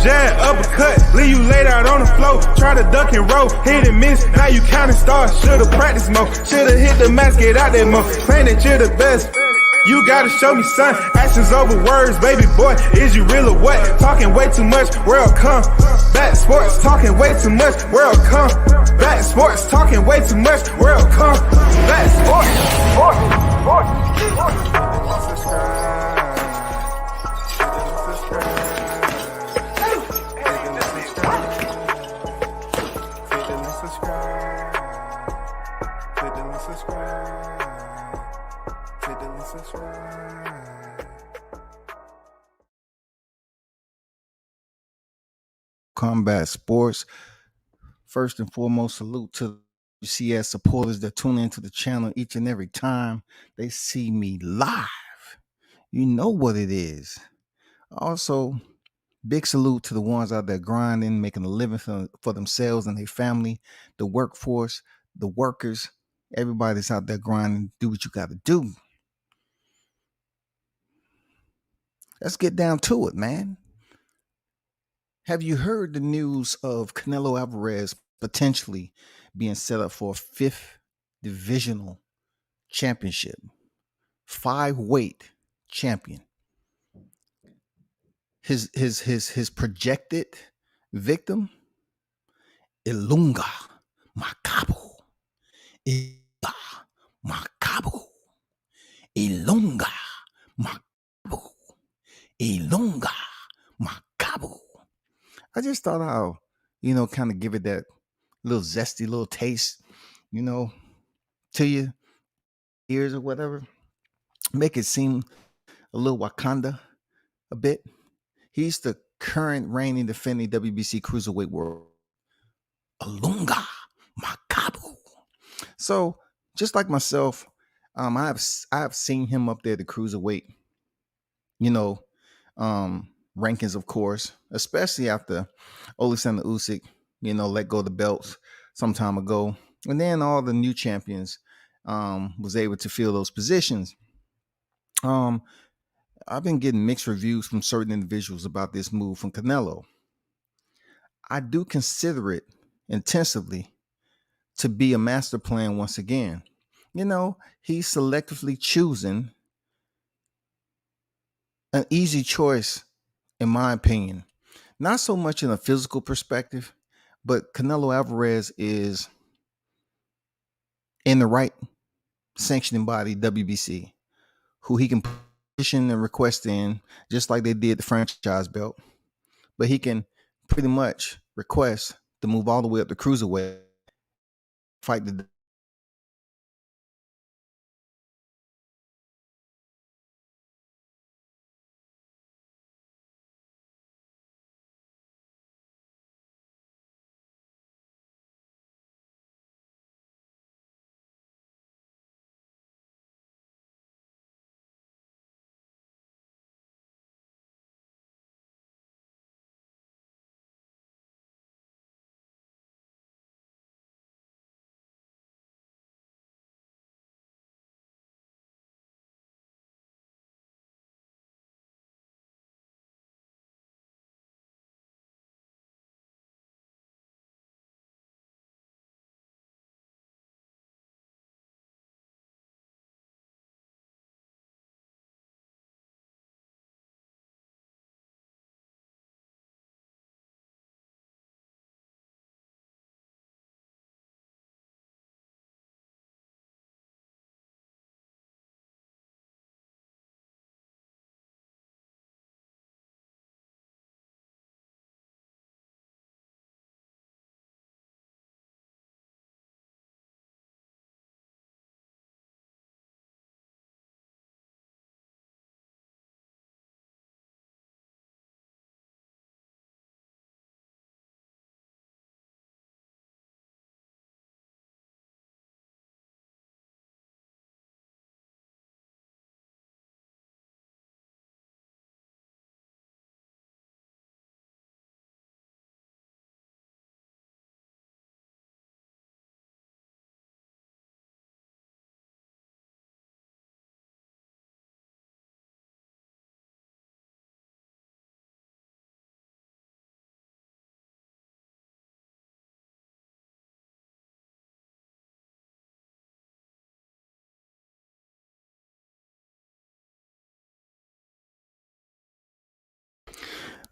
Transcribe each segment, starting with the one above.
jab, uppercut, leave you laid out on the floor. Try to duck and roll, hit and miss, now you counting stars. Should've practiced more, should've hit the mask, get out there more. Claim that you're the best. You gotta show me, son. Actions over words, baby boy. Is you real or what? Talking way too much, world come. Back sports, talking way too much, world come. Back sports, talking way too much, world come. Back sports, Combat Sports. First and foremost, salute to UCS supporters that tune into the channel each and every time they see me live. You know what it is. Also, big salute to the ones out there grinding, making a living for themselves and their family, the workforce, the workers, everybody's out there grinding. Do what you got to do. Let's get down to it, man. Have you heard the news of Canelo Alvarez potentially being set up for a 5th divisional championship? 5-weight champion. His projected victim, Ilunga Makabu. Ilunga Makabu. Ilunga Makabu. Ilunga Makabu. I just thought I'll, kind of give it that little zesty little taste, to your ears or whatever. Make it seem a little Wakanda a bit. He's the current reigning defending WBC Cruiserweight World. Ilunga Makabu. So, just like myself, I have seen him up there, the Cruiserweight, rankings, of course, especially after Oleksandr Usyk, let go of the belts some time ago. And then all the new champions was able to fill those positions. I've been getting mixed reviews from certain individuals about this move from Canelo. I do consider it intensively to be a master plan once again. He's selectively choosing an easy choice, in my opinion. Not so much in a physical perspective, but Canelo Alvarez is in the right sanctioning body, WBC, who he can petition and request in, just like they did the franchise belt. But he can pretty much request to move all the way up to cruiserweight, fight the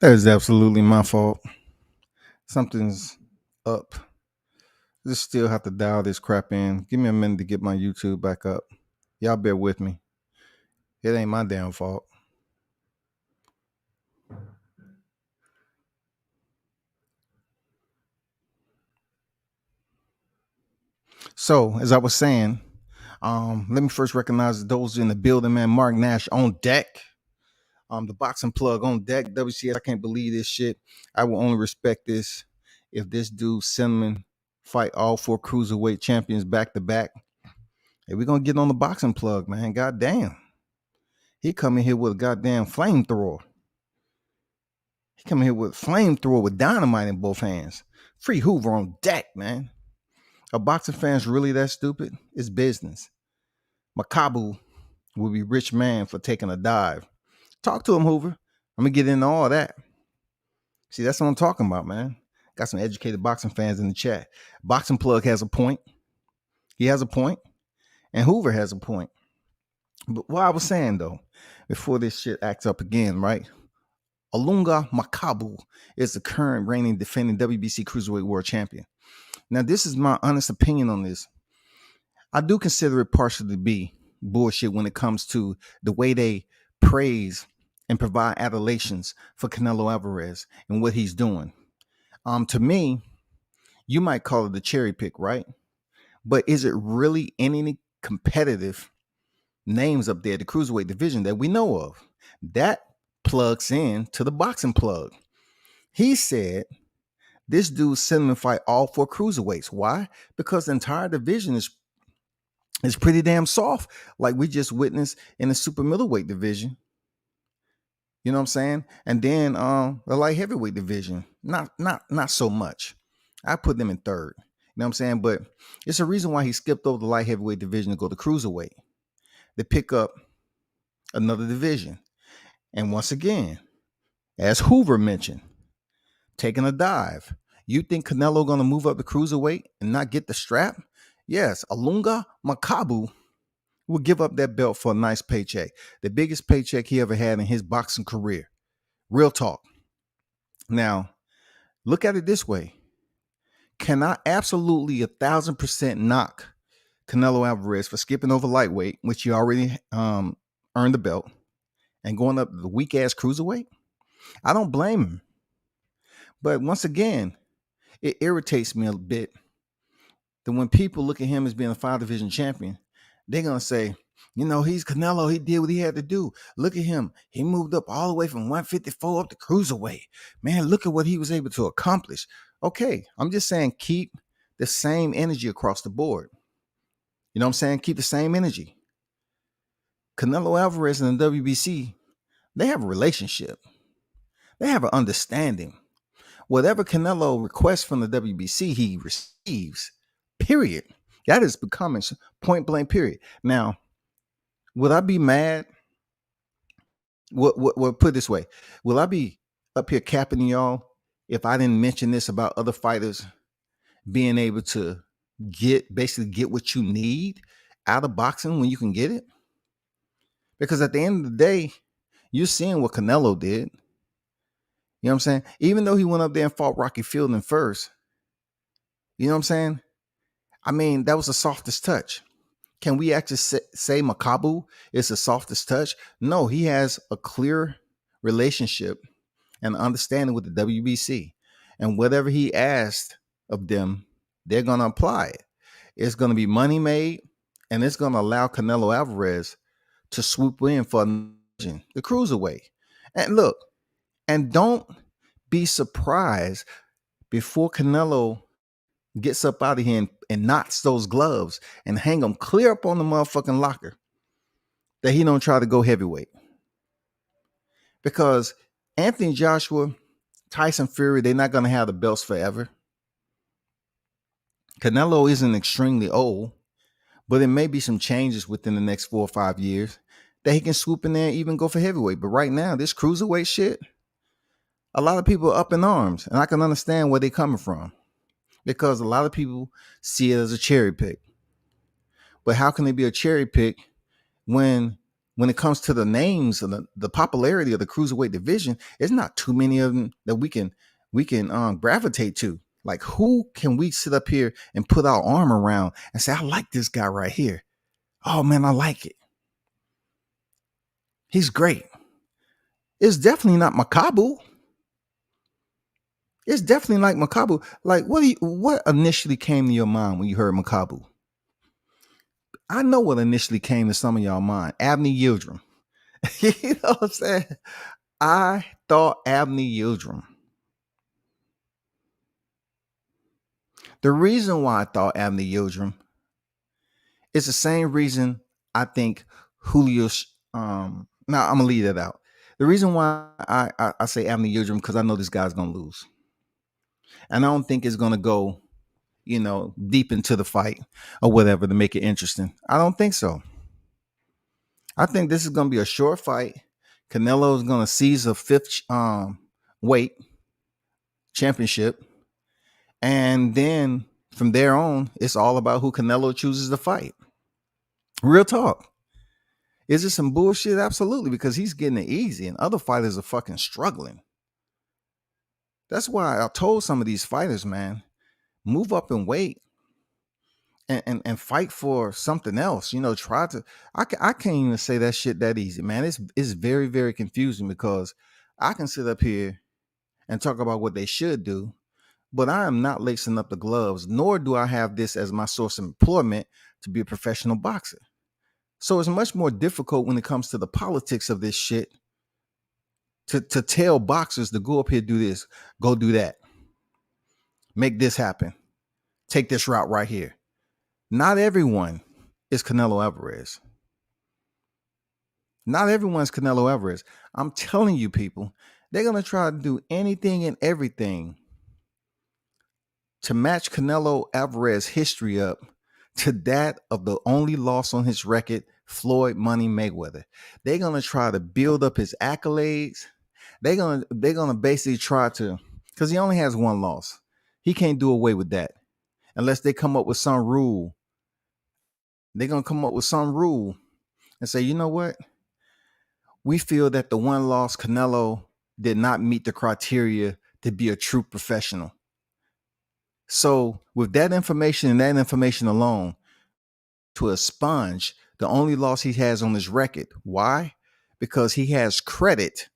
That is absolutely my fault. Something's up. Just still have to dial this crap in. Give me a minute to get my YouTube back up. Y'all bear with me. It ain't my damn fault. So, as I was saying, let me first recognize those in the building, man. Mark Nash on deck. The boxing plug on deck. WCS, I can't believe this shit. I will only respect this if this dude Cinnamon fight all 4 cruiserweight champions back to back. Hey, we're gonna get on the boxing plug, man. God damn. He coming here with a goddamn flamethrower. He coming here with flamethrower with dynamite in both hands. Free Hoover on deck, man. Are boxing fans really that stupid? It's business. Makabu will be rich man for taking a dive. Talk to him, Hoover. I'm gonna get into all that. See, that's what I'm talking about, man. Got some educated boxing fans in the chat. Boxing plug has a point. He has a point, and Hoover has a point. But what I was saying though, before this shit acts up again, right? Olunga Makabu is the current reigning defending WBC Cruiserweight World Champion. Now, this is my honest opinion on this. I do consider it partially to be bullshit when it comes to the way they praise and provide adulations for Canelo Alvarez and what he's doing. To me, you might call it a cherry pick, right? But is it really any competitive names up there, the cruiserweight division that we know of? That plugs in to the boxing plug. He said this dude Cinnamon fight all 4 cruiserweights. Why? Because the entire division is pretty damn soft, like we just witnessed in the super middleweight division. You know what I'm saying? And then the light heavyweight division, not so much. I put them in third. You know what I'm saying? But it's a reason why he skipped over the light heavyweight division to go to cruiserweight. They pick up another division. And once again, as Hoover mentioned, taking a dive. You think Canelo gonna move up the cruiserweight and not get the strap? Yes, Olunga Makabu will give up that belt for a nice paycheck. The biggest paycheck he ever had in his boxing career. Real talk. Now, look at it this way. Can I absolutely 1,000% knock Canelo Alvarez for skipping over lightweight, which he already earned the belt, and going up the weak ass cruiserweight? I don't blame him. But once again, it irritates me a bit that when people look at him as being a 5-division champion, they're going to say, you know, he's Canelo. He did what he had to do. Look at him. He moved up all the way from 154 up to cruiserweight. Man, look at what he was able to accomplish. Okay, I'm just saying keep the same energy across the board. You know what I'm saying? Keep the same energy. Canelo Alvarez and the WBC, they have a relationship. They have an understanding. Whatever Canelo requests from the WBC, he receives. Period. That is becoming point blank. Period. Now, would I be mad? What put it this way? Will I be up here capping y'all if I didn't mention this about other fighters being able to basically get what you need out of boxing when you can get it? Because at the end of the day, you're seeing what Canelo did. You know what I'm saying? Even though he went up there and fought Rocky Fielding first, you know what I'm saying? I mean, that was the softest touch. Can we actually say Makabu is the softest touch? No, he has a clear relationship and understanding with the WBC. And whatever he asked of them, they're going to apply it. It's going to be money made, and it's going to allow Canelo Alvarez to swoop in for the cruiserweight. And look, and don't be surprised before Canelo gets up out of here and knocks those gloves and hang them clear up on the motherfucking locker that he don't try to go heavyweight. Because Anthony Joshua, Tyson Fury, they're not going to have the belts forever. Canelo isn't extremely old, but there may be some changes within the next 4 or 5 years that he can swoop in there and even go for heavyweight. But right now, this cruiserweight shit, a lot of people are up in arms, and I can understand where they're coming from because a lot of people see it as a cherry pick. But how can it be a cherry pick when when it comes to the names and the popularity of the cruiserweight division, there's not too many of them that we can gravitate to. Like, who can we sit up here and put our arm around and say, I like this guy right here. Oh man, I like it. He's great. It's definitely not Makabu. It's definitely like Makabu. Like, what initially came to your mind when you heard Makabu? I know what initially came to some of y'all mind. Abney Yildirim. You know what I'm saying? I thought Abney Yildirim. The reason why I thought Abney Yildirim is the same reason I think Julio. Now I'm gonna leave that out. The reason why I say Abney Yildirim, because I know this guy's gonna lose, and I don't think it's gonna go, deep into the fight or whatever to make it interesting. I don't think so. I think this is gonna be a short fight. Canelo is gonna seize a fifth weight championship, and then from there on, it's all about who Canelo chooses to fight. Real talk. Is it some bullshit? Absolutely, because he's getting it easy and other fighters are fucking struggling. That's why I told some of these fighters, man, move up and wait and fight for something else. Try to. I can't even say that shit that easy, man. It's very, very confusing because I can sit up here and talk about what they should do, but I am not lacing up the gloves, nor do I have this as my source of employment to be a professional boxer. So it's much more difficult when it comes to the politics of this shit to tell boxers to go up here, do this, go do that, make this happen, take this route right here. Not everyone is Canelo Alvarez. Not everyone's Canelo Alvarez. I'm telling you, people, they're going to try to do anything and everything to match Canelo Alvarez history up to that of the only loss on his record, Floyd Money Mayweather. They're gonna try to build up his accolades. They're gonna basically try to, because he only has one loss. He can't do away with that unless they come up with some rule. They're gonna come up with some rule and say, you know what? We feel that the one loss Canelo did not meet the criteria to be a true professional. So with that information and that information alone, to expunge the only loss he has on his record. Why? Because he has credit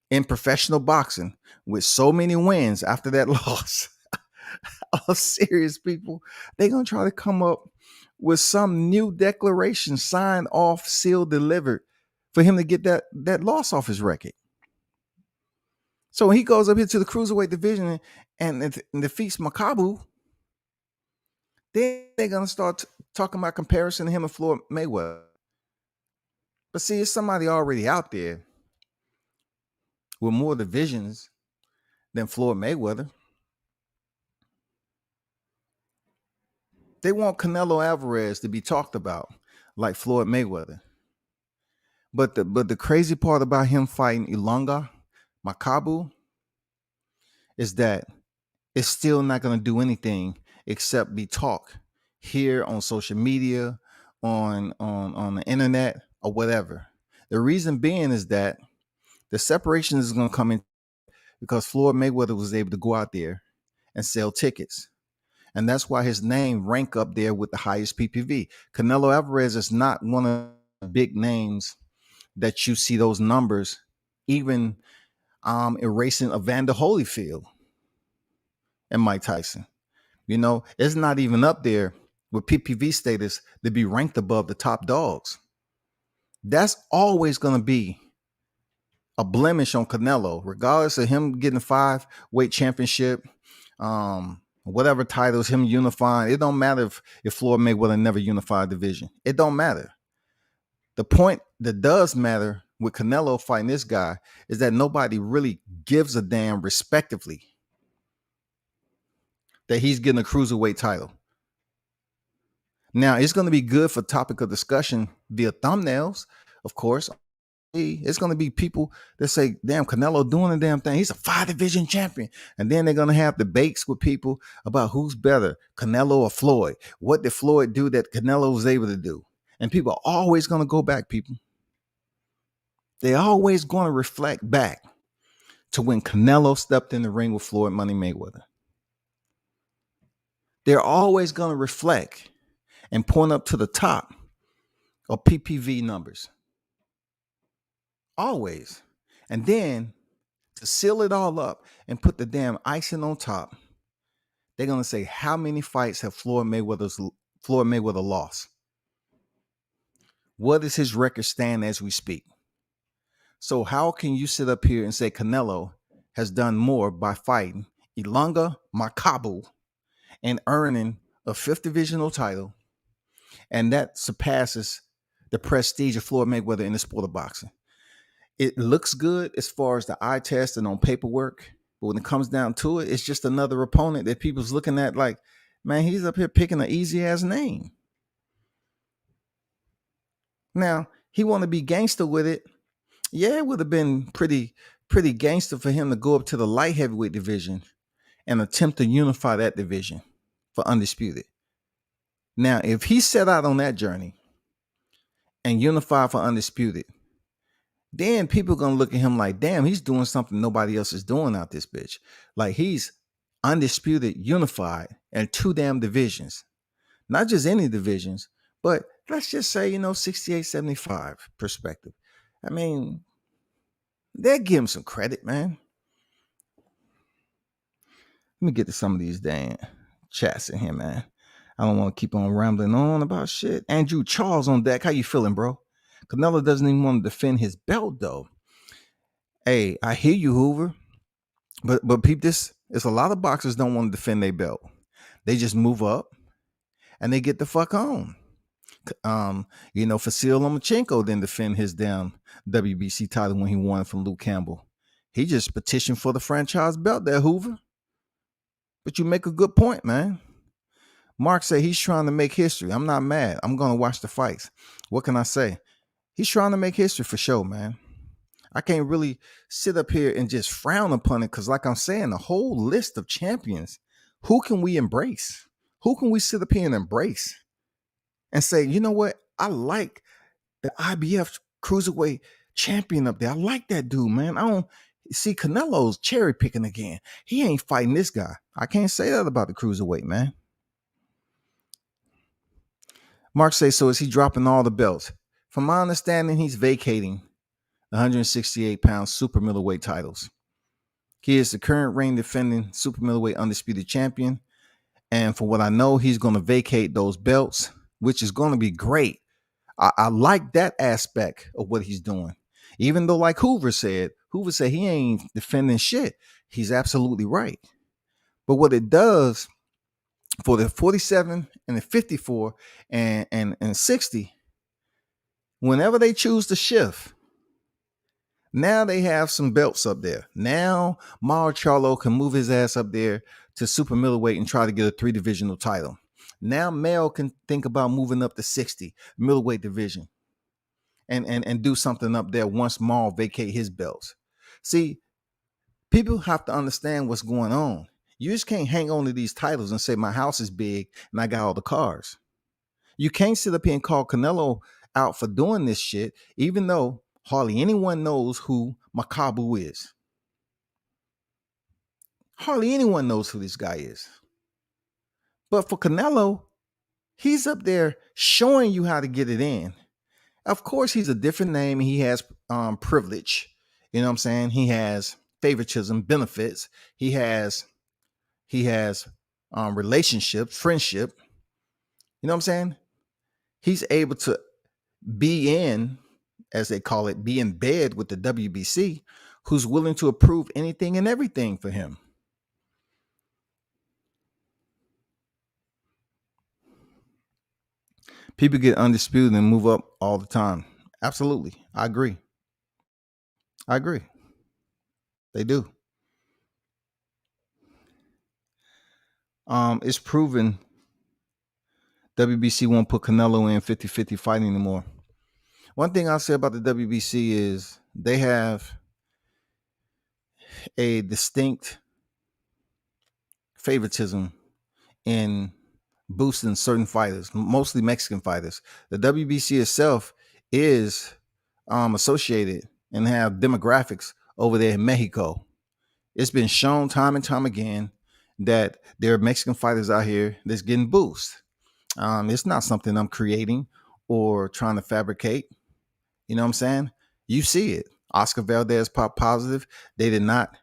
in professional boxing with so many wins after that loss. All serious, people. They're going to try to come up with some new declaration signed off, sealed, delivered for him to get that loss off his record. So when he goes up here to the cruiserweight division and defeats Makabu, then they're going to start talking about comparison to him and Floyd Mayweather. But see, it's somebody already out there with more divisions than Floyd Mayweather. They want Canelo Alvarez to be talked about like Floyd Mayweather. But the crazy part about him fighting Ilunga Makabu is that it's still not going to do anything except be talk here on social media, on the internet, or whatever. The reason being is that the separation is going to come in because Floyd Mayweather was able to go out there and sell tickets. And that's why his name rank up there with the highest PPV. Canelo Alvarez is not one of the big names that you see those numbers, even erasing Evander Holyfield and Mike Tyson. It's not even up there with PPV status to be ranked above the top dogs. That's always going to be a blemish on Canelo, regardless of him getting a 5-weight championship, whatever titles, him unifying. It don't matter if Floyd Mayweather never unified division. It don't matter. The point that does matter with Canelo fighting this guy is that nobody really gives a damn, respectively, that he's getting a cruiserweight title. Now, it's going to be good for topic of discussion via thumbnails, of course. It's going to be people that say, damn, Canelo doing the damn thing. He's a 5-division champion. And then they're going to have debates with people about who's better, Canelo or Floyd. What did Floyd do that Canelo was able to do? And people are always going to go back, people. They're always going to reflect back to when Canelo stepped in the ring with Floyd Money Mayweather. They're always going to reflect and point up to the top of PPV numbers. Always. And then to seal it all up and put the damn icing on top, they're going to say, how many fights have Floyd Mayweather lost? What is his record stand as we speak? So how can you sit up here and say Canelo has done more by fighting Ilunga Makabu and earning a fifth divisional title, and that surpasses the prestige of Floyd Mayweather in the sport of boxing? It looks good as far as the eye test and on paperwork, but when it comes down to it, it's just another opponent that people's looking at like, man, he's up here picking an easy ass name. Now, he want to be gangster with it. Yeah, it would have been pretty gangster for him to go up to the light heavyweight division and attempt to unify that division for undisputed. Now, if he set out on that journey and unify for undisputed, then people are going to look at him like, damn, he's doing something nobody else is doing out this bitch. Like, he's undisputed, unified, and two damn divisions. Not just any divisions, but let's just say, 68-75 perspective. I mean, they give him some credit, man. Let me get to some of these damn chats in here, man. I don't want to keep on rambling on about shit. Andrew Charles on deck. How you feeling, bro? Canelo doesn't even want to defend his belt, though. Hey, I hear you, Hoover. But peep this. There's a lot of boxers don't want to defend their belt. They just move up and they get the fuck on. Vasil Lomachenko didn't defend his damn WBC title when he won from Luke Campbell. He just petitioned for the franchise belt there, Hoover. But you make a good point, man. Mark said he's trying to make history. I'm not mad. I'm going to watch the fights. What can I say? He's trying to make history for sure, man. I can't really sit up here and just frown upon it because, like I'm saying, the whole list of champions, who can we embrace? Who can we sit up here and embrace and say, you know what? I like the IBF cruiserweight champion up there. I like that dude, man. I don't see Canelo's cherry picking again. He ain't fighting this guy. I can't say that about the cruiserweight, man. Mark says, so is he dropping all the belts? From my understanding, he's vacating the 168-pound super middleweight titles. He is the current reign defending super middleweight undisputed champion. And for what I know, he's going to vacate those belts, which is going to be great. I like that aspect of what he's doing. Even though, like Hoover said he ain't defending shit. He's absolutely right. But what it does for the 47 and the 54 and 60, whenever they choose to shift, now they have some belts up there. Now Mauro Charlo can move his ass up there to super middleweight and try to get a 3-divisional title. Now Mel can think about moving up to 60 middleweight division and do something up there once Maul vacate his belts. See, people have to understand what's going on. You just can't hang on to these titles and say my house is big and I got all the cars. You can't sit up here and call Canelo out for doing this shit, even though hardly anyone knows who Makabu is. Hardly anyone knows who this guy is. But for Canelo, he's up there showing you how to get it in. Of course, he's a different name. He has privilege. You know what I'm saying? He has favoritism, benefits. He has relationships, friendship. You know what I'm saying? He's able to be in, as they call it, be in bed with the WBC, who's willing to approve anything and everything for him. People get undisputed and move up all the time. Absolutely. I agree. They do. It's proven WBC won't put Canelo in 50-50 fighting anymore. One thing I'll say about the WBC is they have a distinct favoritism in boosting certain fighters, mostly Mexican fighters. The WBC itself is associated and have demographics over there in Mexico. It's been shown time and time again that there are Mexican fighters out here that's getting boosts. It's not something I'm creating or trying to fabricate. You know what I'm saying? You see it. Oscar Valdez popped positive. They did not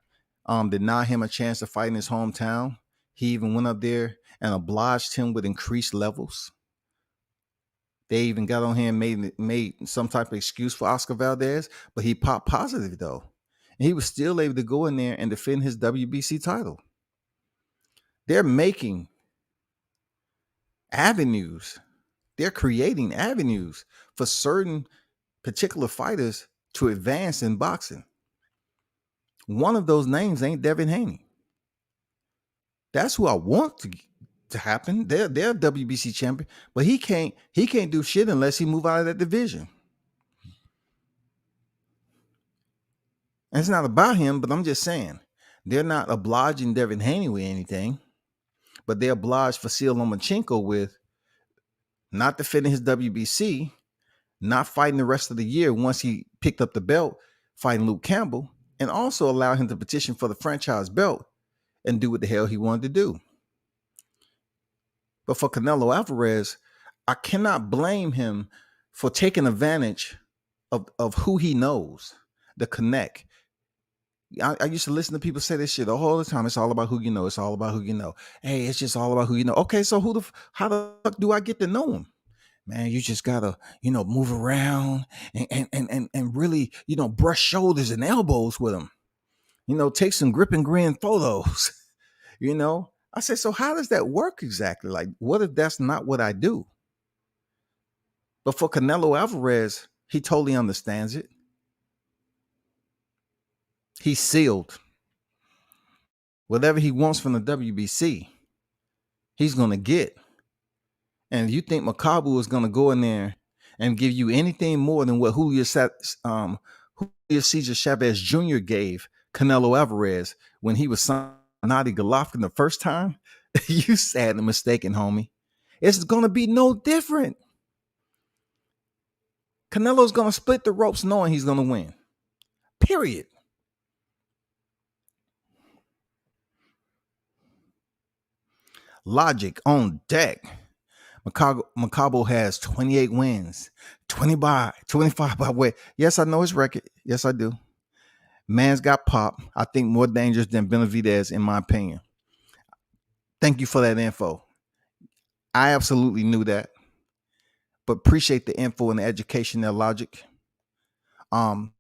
deny him a chance to fight in his hometown. He even went up there and obliged him with increased levels. They even got on here and made some type of excuse for Oscar Valdez, but he popped positive though. And he was still able to go in there and defend his WBC title. They're making avenues. They're creating avenues for certain particular fighters to advance in boxing. One of those names ain't Devin Haney. That's who I want to happen. They're WBC champion, but he can't do shit unless he move out of that division. And it's not about him, but I'm just saying they're not obliging Devin Haney with anything, but they obliged Vasil Lomachenko with not defending his WBC, not fighting the rest of the year once he picked up the belt, fighting Luke Campbell, and also allow him to petition for the franchise belt and do what the hell he wanted to do. But for Canelo Alvarez, I cannot blame him for taking advantage of who he knows, the connect. I used to listen to people say this shit all the time. It's all about who you know. It's all about who you know. Hey, it's just all about who you know. Okay, so how the fuck do I get to know him? Man, you just gotta, move around and really, brush shoulders and elbows with him. Take some grip and grin photos. I say, so how does that work exactly? Like, what if that's not what I do? But for Canelo Alvarez, he totally understands it. He's sealed. Whatever he wants from the WBC, he's going to get. And if you think Makabu is going to go in there and give you anything more than what Julio Cesar Chavez Jr. gave Canelo Alvarez when he was signed Gennady Golovkin the first time, you sadly mistaken, homie. It's going to be no different. Canelo's going to split the ropes knowing he's going to win. Period. Logic on deck. Makabu has 28 wins, 25 by way. Yes, I know his record. Yes, I do. Man's got pop. I think more dangerous than Benavidez, in my opinion. Thank you for that info. I absolutely knew that, but appreciate the info and the education, their logic. Certain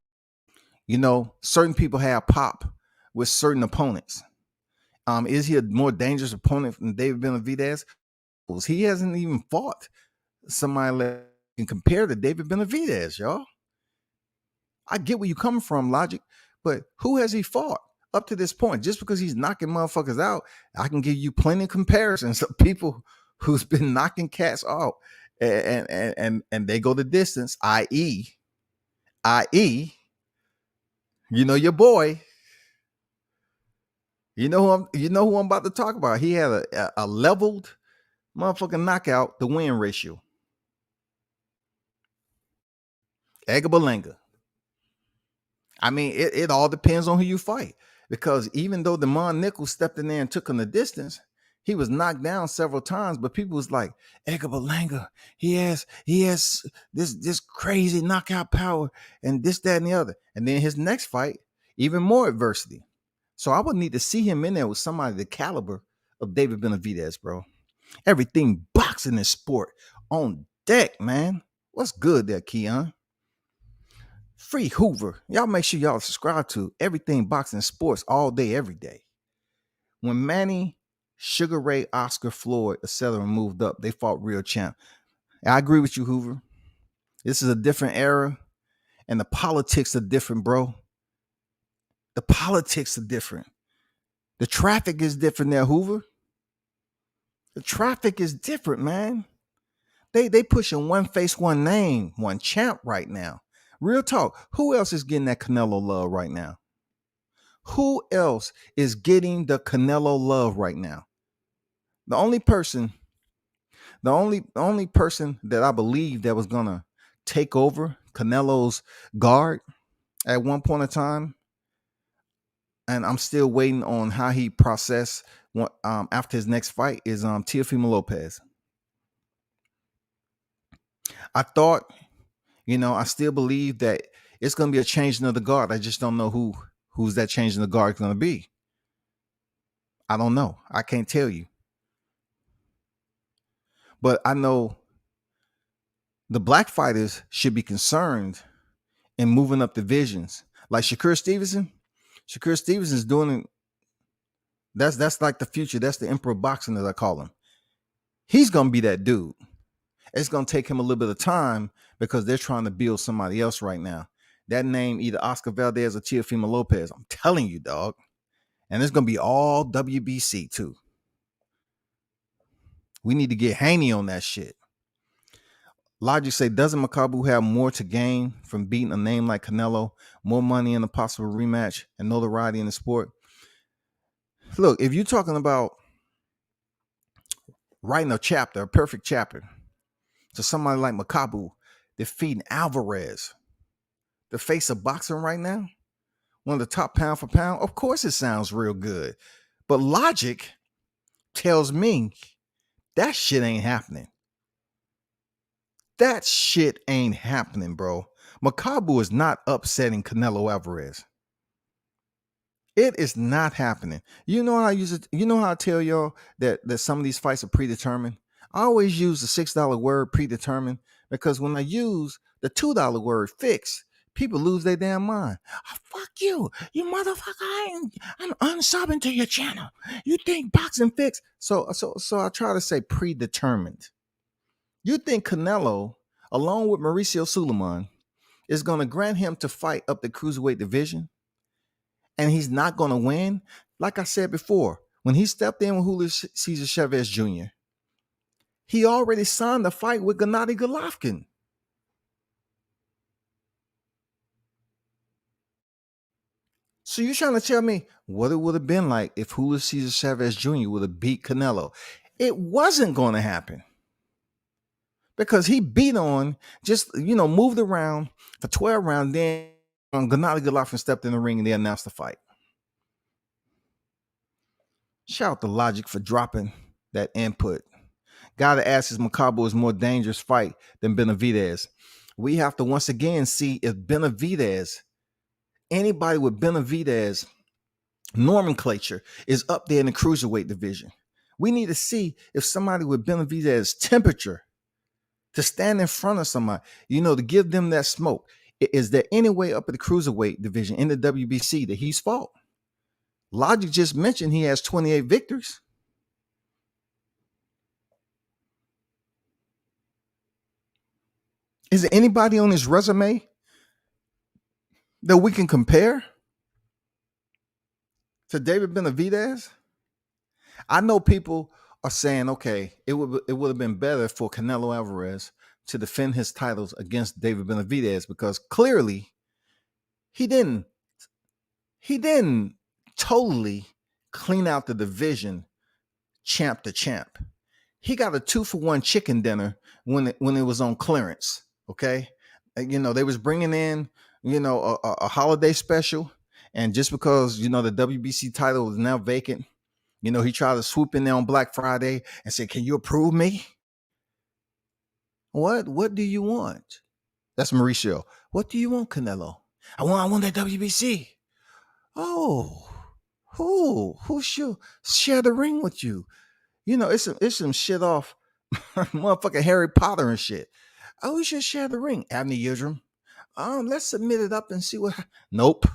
people have pop with certain opponents. Is he a more dangerous opponent than David Benavidez? He hasn't even fought somebody that can compare to David Benavidez, y'all. I get where you coming from, logic, but who has he fought up to this point? Just because he's knocking motherfuckers out, I can give you plenty of comparisons of people who's been knocking cats out, and they go the distance. I.e., your boy. You know who I'm about to talk about. He had a leveled motherfucking knockout to win ratio. Edgar Berlanga. I mean, it all depends on who you fight. Because even though Damon Nichols stepped in there and took him the distance, he was knocked down several times. But people was like, Edgar Berlanga, he has this crazy knockout power and this, that, and the other. And then his next fight, even more adversity. So I would need to see him in there with somebody the caliber of David Benavidez, bro. Everything boxing and sport on deck, man. What's good there, Keon? Free Hoover. Y'all make sure y'all subscribe to Everything Boxing and Sports all day, every day. When Manny, Sugar Ray, Oscar, Floyd, etc. moved up, they fought real champ. I agree with you, Hoover. This is a different era, and the politics are different, bro. The politics are different. The traffic is different there, Hoover. The traffic is different, man. They pushing one face, one name, one champ right now. Real talk. Who else is getting that Canelo love right now? Who else is getting the Canelo love right now? The only person that I believe that was gonna take over Canelo's guard at one point in time, and I'm still waiting on how he processed after his next fight is Teofimo Lopez. I thought, I still believe that it's going to be a changing of the guard. I just don't know who's that changing the guard going to be. I don't know. I can't tell you. But I know the black fighters should be concerned in moving up divisions. Like Shakur Stevenson. Shakur Stevenson's doing it. That's like the future. That's the emperor of boxing, as I call him. He's going to be that dude. It's going to take him a little bit of time because they're trying to build somebody else right now. That name, either Oscar Valdez or Teofimo Lopez. I'm telling you, dog. And it's going to be all WBC too. We need to get Haney on that shit. Logic say, doesn't Makabu have more to gain from beating a name like Canelo, more money in a possible rematch, and notoriety in the sport? Look, if you're talking about writing a perfect chapter, to somebody like Makabu defeating Alvarez, the face of boxing right now, one of the top pound for pound, of course it sounds real good. But logic tells me that shit ain't happening. That shit ain't happening, bro. Makabu is not upsetting Canelo Alvarez. It is not happening. You know how I use it. You know how I tell y'all that some of these fights are predetermined? I always use the $6 word predetermined because when I use the $2 word fix, people lose their damn mind. Oh, fuck you. You motherfucker. I'm unsubbing to your channel. You think boxing fix? So I try to say predetermined. You think Canelo, along with Mauricio Suleiman, is going to grant him to fight up the cruiserweight division? And he's not going to win? Like I said before, when he stepped in with Julio Cesar Chavez Jr., he already signed the fight with Gennady Golovkin. So you're trying to tell me what it would have been like if Julio Cesar Chavez Jr. would have beat Canelo? It wasn't going to happen. Because he beat on, just, moved around for 12 rounds. Then Gennady Golovkin stepped in the ring and they announced the fight. Shout out to Logic for dropping that input. Gotta ask, is Makabu is more dangerous fight than Benavidez? We have to once again see if Benavidez, anybody with Benavidez nomenclature is up there in the cruiserweight division. We need to see if somebody with Benavidez temperature to stand in front of somebody, to give them that smoke. Is there any way up at the cruiserweight division in the WBC that he's fought? Logic just mentioned he has 28 victories. Is there anybody on his resume that we can compare to David Benavidez? I know people are saying, okay, it would have been better for Canelo Alvarez to defend his titles against David Benavidez because clearly he didn't totally clean out the division champ to champ. He got a 2-for-1 chicken dinner when it was on clearance. Okay. They was bringing in, a holiday special. And just because, the WBC title is now vacant, he tried to swoop in there on Black Friday and say, can you approve me? What do you want? That's Mauricio. What do you want, Canelo? I want that WBC. Oh, who should share the ring with you? It's some shit off motherfucking Harry Potter and shit. Oh, we should share the ring. Abney Yildirim. Let's submit it up and see what. Nope.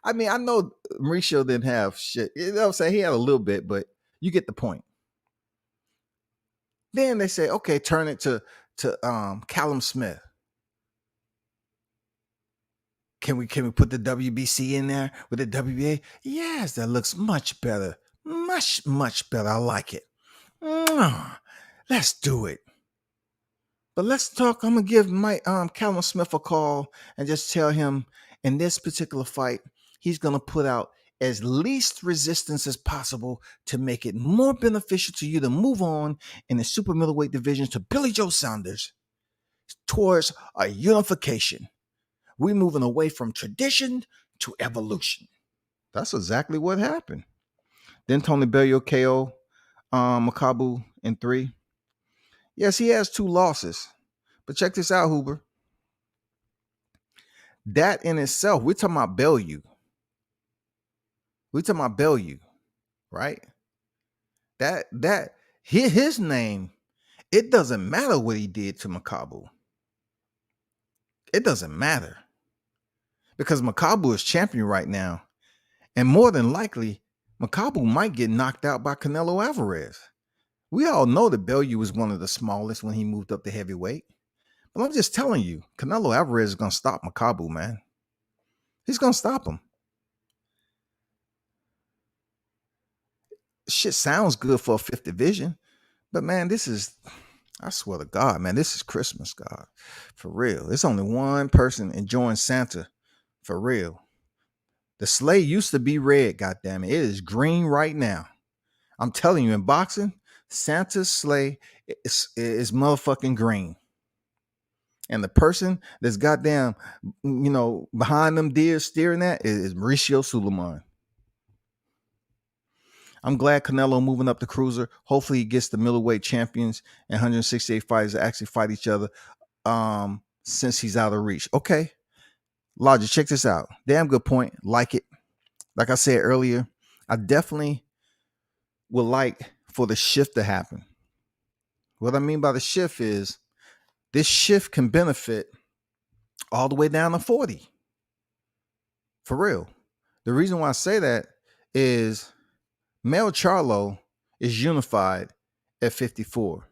I mean, I know Mauricio didn't have shit. You know what I'm saying? He had a little bit, but you get the point. Then they say, okay, turn it to Callum Smith. Can we put the WBC in there with the WBA? Yes, that looks much better. Much, much better. I like it. Let's do it. But let's talk. I'm gonna give my Callum Smith a call and just tell him in this particular fight, he's gonna put out as least resistance as possible to make it more beneficial to you to move on in the super middleweight division to Billy Joe Saunders towards a unification. We're moving away from tradition to evolution. That's exactly what happened. Then Tony Bellew KO Makabu in 3. Yes, he has 2 losses. But check this out, Huber. That in itself, we're talking about Bellew. We're talking about Bellew, right? That his name, it doesn't matter what he did to Makabu. It doesn't matter. Because Makabu is champion right now. And more than likely, Makabu might get knocked out by Canelo Alvarez. We all know that Bellew was one of the smallest when he moved up to heavyweight. But I'm just telling you, Canelo Alvarez is going to stop Makabu, man. He's going to stop him. Shit sounds good for a 5th division. But, man, this is, I swear to God, man, this is Christmas, God. For real. There's only one person enjoying Santa. For real. The sleigh used to be red, goddammit. It is green right now. I'm telling you, in boxing, Santa's sleigh is motherfucking green. And the person that's goddamn, behind them deers steering that is Mauricio Suleiman. I'm glad Canelo moving up the cruiser. Hopefully he gets the middleweight champions and 168 fighters to actually fight each other since he's out of reach. Okay. Logic, check this out. Damn good point. Like it. Like I said earlier, I definitely would like for the shift to happen. What I mean by the shift is this shift can benefit all the way down to 40. For real. The reason why I say that is Mel Charlo is unified at 54.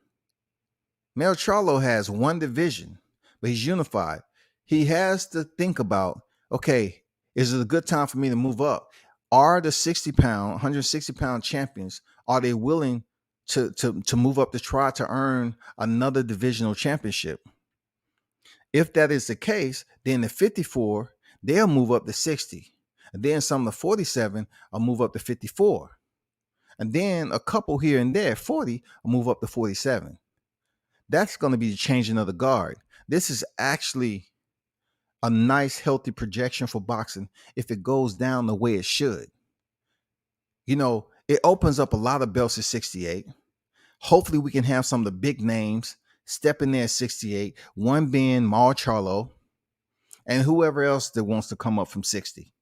Mel Charlo has one division, but he's unified. He has to think about, okay, is it a good time for me to move up? Are the 60-pound, 160-pound champions, are they willing to move up to try to earn another divisional championship? If that is the case, then the 54, they'll move up to 60. And then some of the 47 will move up to 54. And then a couple here and there, 40, will move up to 47. That's going to be the changing of the guard. This is actually a nice, healthy projection for boxing if it goes down the way it should. It opens up a lot of belts at 68. Hopefully we can have some of the big names step in there at 68, one being Mar Charlo and whoever else that wants to come up from 60.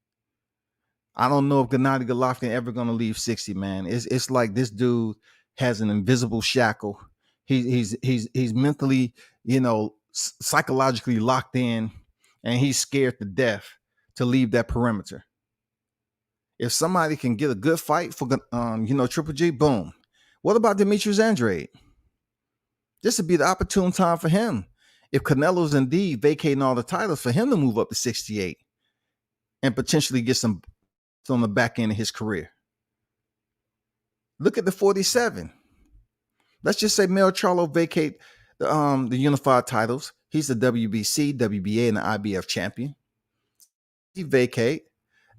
I don't know if Gennady Golovkin ever going to leave 60, man. It's like this dude has an invisible shackle. He's mentally, psychologically locked in, and he's scared to death to leave that perimeter. If somebody can get a good fight for, Triple G, boom. What about Demetrius Andrade? This would be the opportune time for him. If Canelo's indeed vacating all the titles, for him to move up to 68 and potentially get some on the back end of his career. Look at the 47. Let's just say Mel Charlo vacate the unified titles. He's the WBC, WBA, and the IBF champion. He vacate.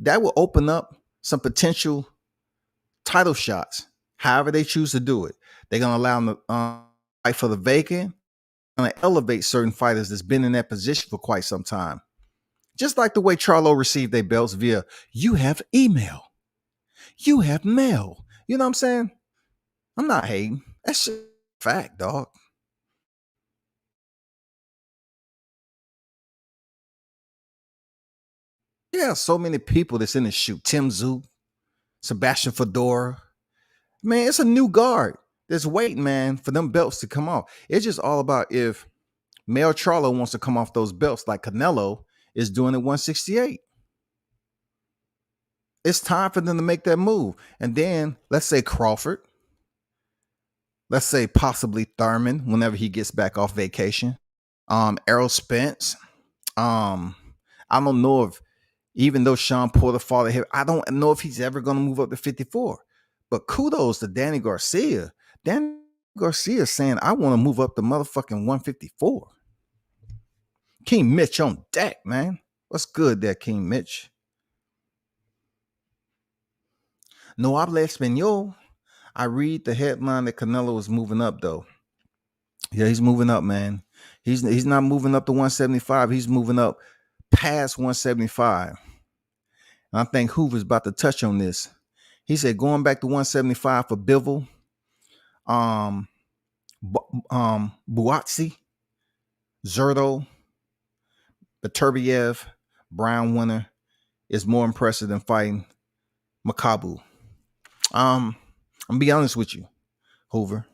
That will open up some potential title shots, however they choose to do it. They're going to allow them to fight for the vacant, going to elevate certain fighters that's been in that position for quite some time. Just like the way Charlo received their belts via, you have email, you have mail. You know what I'm saying? I'm not hating. That's just fact, dog. Yeah, so many people that's in the shoot. Tim Tszyu, Sebastian Fedora. Man, it's a new guard that's waiting, man, for them belts to come off. It's just all about if Mel Charlo wants to come off those belts like Canelo is doing at 168. It's time for them to make that move. And then let's say Crawford. Let's say possibly Thurman whenever he gets back off vacation. Errol Spence. I don't know if, even though Sean Porter fought him, I don't know if he's ever going to move up to 54. But kudos to Danny Garcia. Danny Garcia is saying, I want to move up to motherfucking 154. King Mitch on deck, man. What's good there, King Mitch? No habla español. I read the headline that Canelo is moving up, though. Yeah, he's moving up, man. He's not moving up to 175. He's moving up past 175. And I think Hoover's about to touch on this. He said going back to 175 for Bivol, Buatsi, Zerto, Beterbiev, Brown winner is more impressive than fighting Makabu. I'm gonna be honest with you, Hoover.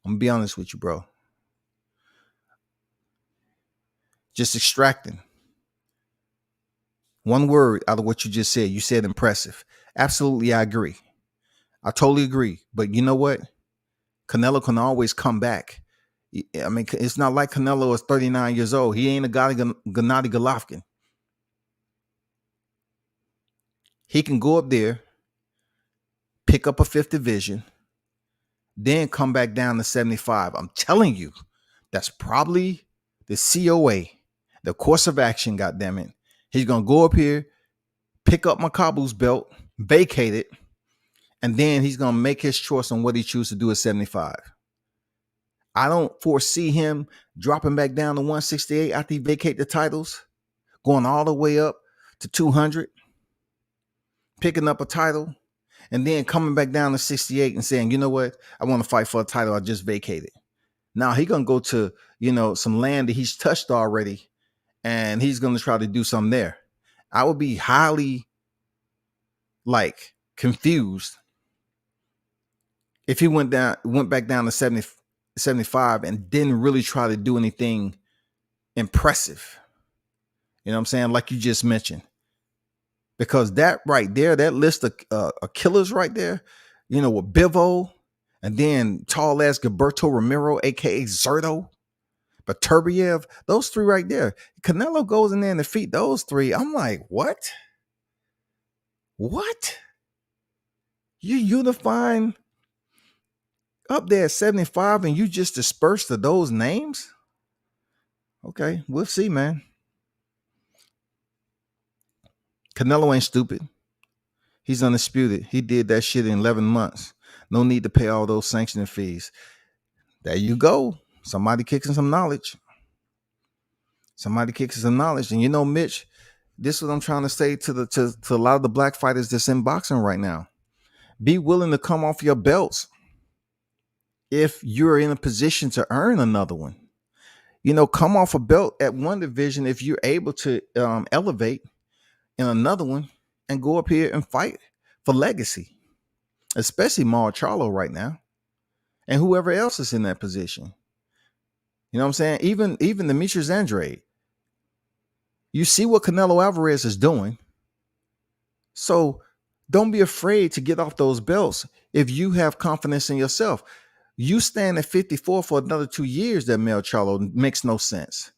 I'm gonna be honest with you, bro. Just extracting one word out of what you just said. You said impressive. Absolutely, I agree. I totally agree. But you know what? Canelo can always come back. I mean, it's not like Canelo is 39 years old. He ain't a Gennady Golovkin. He can go up there, pick up a fifth division, then come back down to 75. I'm telling you, that's probably the COA, the course of action, goddammit. He's going to go up here, pick up Makabu's belt, vacate it, and then he's going to make his choice on what he chooses to do at 75. I don't foresee him dropping back down to 168 after he vacate the titles, going all the way up to 200, picking up a title, and then coming back down to 68 and saying, you know what, I want to fight for a title I just vacated. Now he's going to go to, some land that he's touched already, and he's going to try to do something there. I would be highly, confused if he went back down to 75 and didn't really try to do anything impressive. You know what I'm saying? Like you just mentioned. Because that right there, that list of killers right there, with Bivol, and then tall ass Gilberto Romero, aka Zerto, but Turbiev, those three right there. Canelo goes in there and defeat those three. I'm like, what? What? You unifying up there at 75 and you just dispersed to those names? Okay, we'll see, man. Canelo ain't stupid. He's undisputed. He did that shit in 11 months. No need to pay all those sanctioning fees. There you go. Somebody kicking some knowledge. And Mitch, this is what I'm trying to say to a lot of the black fighters that's in boxing right now. Be willing to come off your belts if you're in a position to earn another one. Come off a belt at one division if you're able to elevate in another one and go up here and fight for legacy, especially Mauro Charlo right now and whoever else is in that position. You know what I'm saying? Even Demetrius Andrade. You see what Canelo Alvarez is doing. So don't be afraid to get off those belts if you have confidence in yourself. You stand at 54 for another 2 years, that Mauro Charlo makes no sense.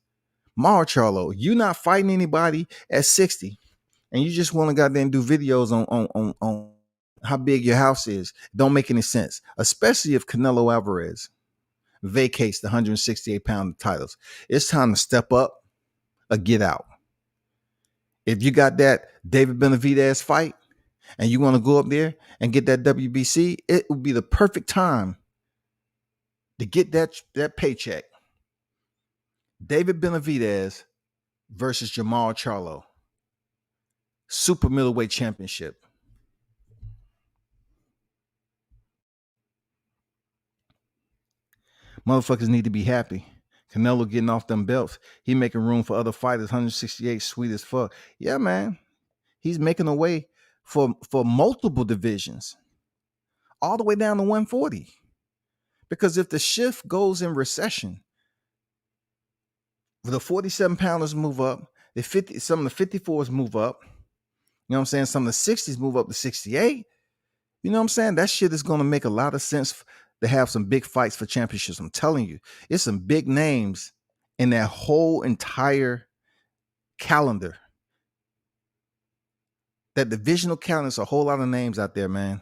Mauro Charlo, you not fighting anybody at 60, and you just want to goddamn do videos on how big your house is. Don't make any sense, especially if Canelo Alvarez vacates the 168-pound titles. It's time to step up or get out. If you got that David Benavidez fight and you want to go up there and get that WBC, it would be the perfect time to get that paycheck. David Benavidez versus Jamal Charlo. Super middleweight championship. Motherfuckers need to be happy. Canelo getting off them belts. He making room for other fighters. 168, sweet as fuck. Yeah, man. He's making a way for multiple divisions. All the way down to 140. Because if the shift goes in recession, the 47 pounders move up, some of the 54s move up. You know what I'm saying? Some of the 60s move up to 68. You know what I'm saying? That shit is going to make a lot of sense to have some big fights for championships. I'm telling you, it's some big names in that whole entire calendar. That divisional calendar is a whole lot of names out there, man,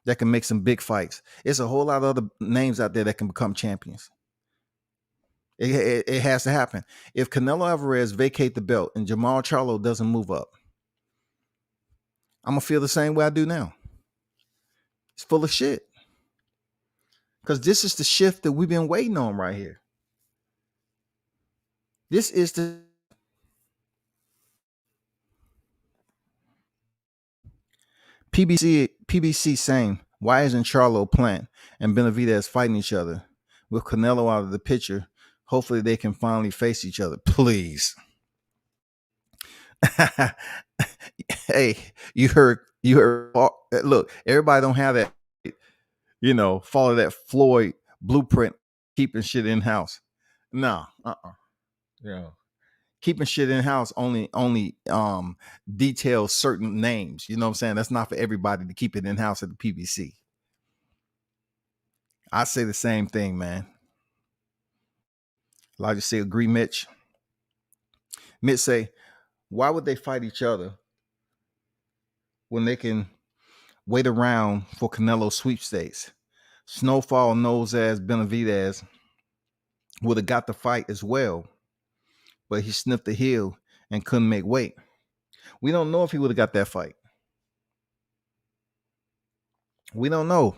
that can make some big fights. It's a whole lot of other names out there that can become champions. It has to happen. If Canelo Alvarez vacate the belt and Jamal Charlo doesn't move up, I'm going to feel the same way I do now. It's full of shit. Because this is the shift that we've been waiting on right here. This is PBC saying, why isn't Charlo Plant and Benavidez fighting each other? With Canelo out of the picture, hopefully they can finally face each other. Please. Hey, you heard. Look, everybody don't have that, follow that Floyd blueprint, keeping shit in house. No, yeah. Keeping shit in house only details certain names. You know what I'm saying? That's not for everybody to keep it in house at the PBC. I say the same thing, man. Like you say, agree, Mitch. Mitch say, why would they fight each other when they can wait around for Canelo sweepstakes? Snowfall knows as Benavidez would have got the fight as well, but he sniffed the heel and couldn't make weight. We don't know if he would have got that fight. We don't know.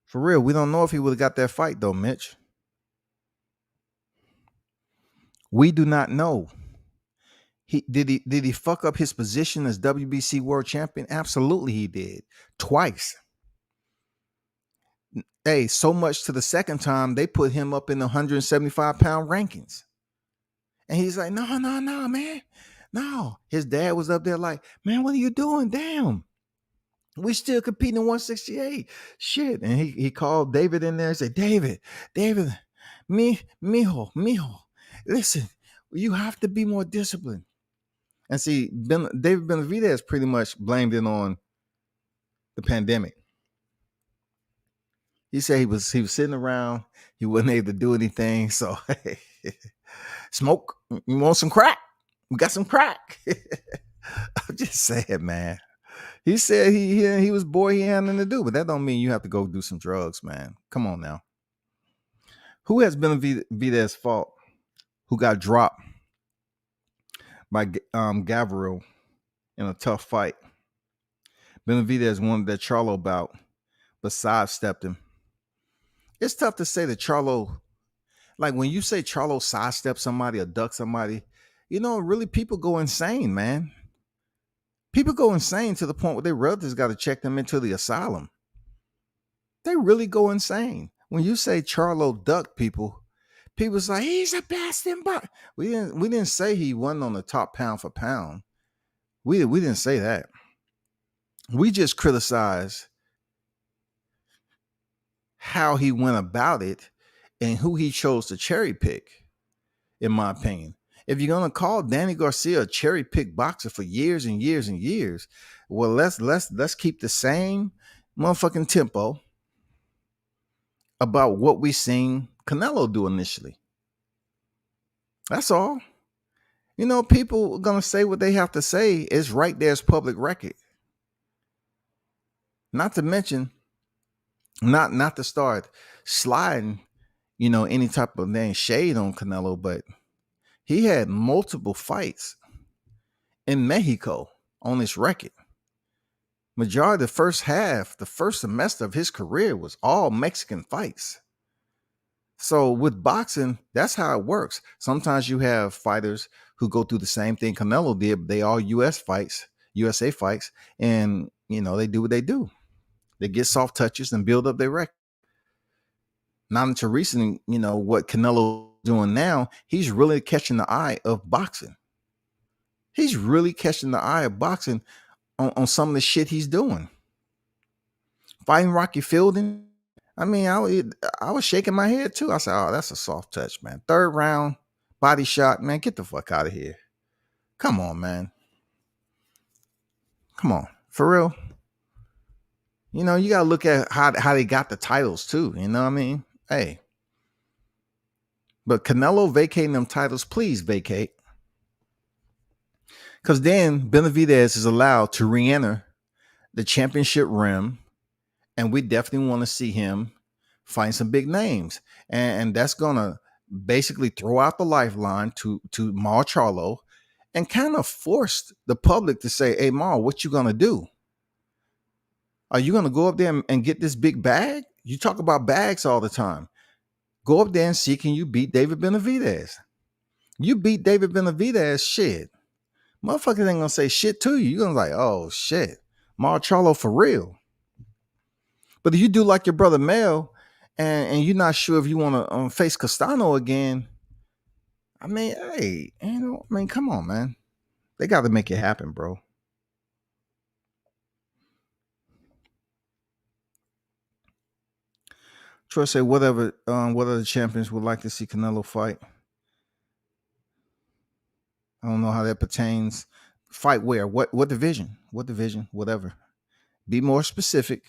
For real, we don't know if he would have got that fight, though, Mitch. We do not know. Did he fuck up his position as WBC world champion? Absolutely he did. Twice. Hey, so much to the second time they put him up in the 175-pound rankings. And he's like, no, man. No. His dad was up there like, man, what are you doing? Damn. We still competing in 168. Shit. And he called David in there and said, David, mijo, listen, you have to be more disciplined. And see, David Benavidez pretty much blamed it on the pandemic. He said he was sitting around, he wasn't able to do anything. So smoke, you want some crack? We got some crack. I'm just saying, man. He said he was bored, he had nothing to do, but that don't mean you have to go do some drugs, man. Come on now. Who has Benavidez fought who got dropped by Gavril in a tough fight? Benavidez wanted that Charlo bout, but sidestepped him. It's tough to say that Charlo, like when you say Charlo sidestep somebody or duck somebody, really people go insane, man. People go insane to the point where their relatives got to check them into the asylum. They really go insane. When you say Charlo duck people say he's the best in boxing. We didn't say he wasn't on the top pound for pound. We didn't say that. We just criticized how he went about it and who he chose to cherry pick, in my opinion. If you're gonna call Danny Garcia a cherry pick boxer for years and years and years, well, let's keep the same motherfucking tempo about what we seen Canelo do initially. That's all. People are gonna say what they have to say. It's right there as public record. Not to mention, not to start sliding, any type of name shade on Canelo, but he had multiple fights in Mexico on his record. Majority of the first semester of his career was all Mexican fights. So with boxing, that's how it works. Sometimes you have fighters who go through the same thing Canelo did, but they all USA fights, and they do what they do. They get soft touches and build up their record. Not until recently, what Canelo doing now, he's really catching the eye of boxing. He's really catching the eye of boxing on some of the shit he's doing. Fighting Rocky Fielding. I mean, I was shaking my head too. I said, oh, that's a soft touch, man. Third round, body shot, man. Get the fuck out of here. Come on, man. Come on. For real. You got to look at how they got the titles too. You know what I mean? Hey. But Canelo vacating them titles, please vacate. Because then Benavidez is allowed to re-enter the championship rim. And we definitely want to see him find some big names. And that's going to basically throw out the lifeline to Mar Charlo and kind of force the public to say, hey, Mar, what you going to do? Are you going to go up there and get this big bag? You talk about bags all the time. Go up there and see, can you beat David Benavidez? You beat David Benavidez, shit. Motherfuckers ain't going to say shit to you. You're going to be like, oh, shit. Marcelo for real. But if you do like your brother Mel, and you're not sure if you want to face Castano again, I mean, hey, come on, man. They got to make it happen, bro. Troy said, what other champions would like to see Canelo fight? I don't know how that pertains. Fight where? What division? What division? Whatever. Be more specific.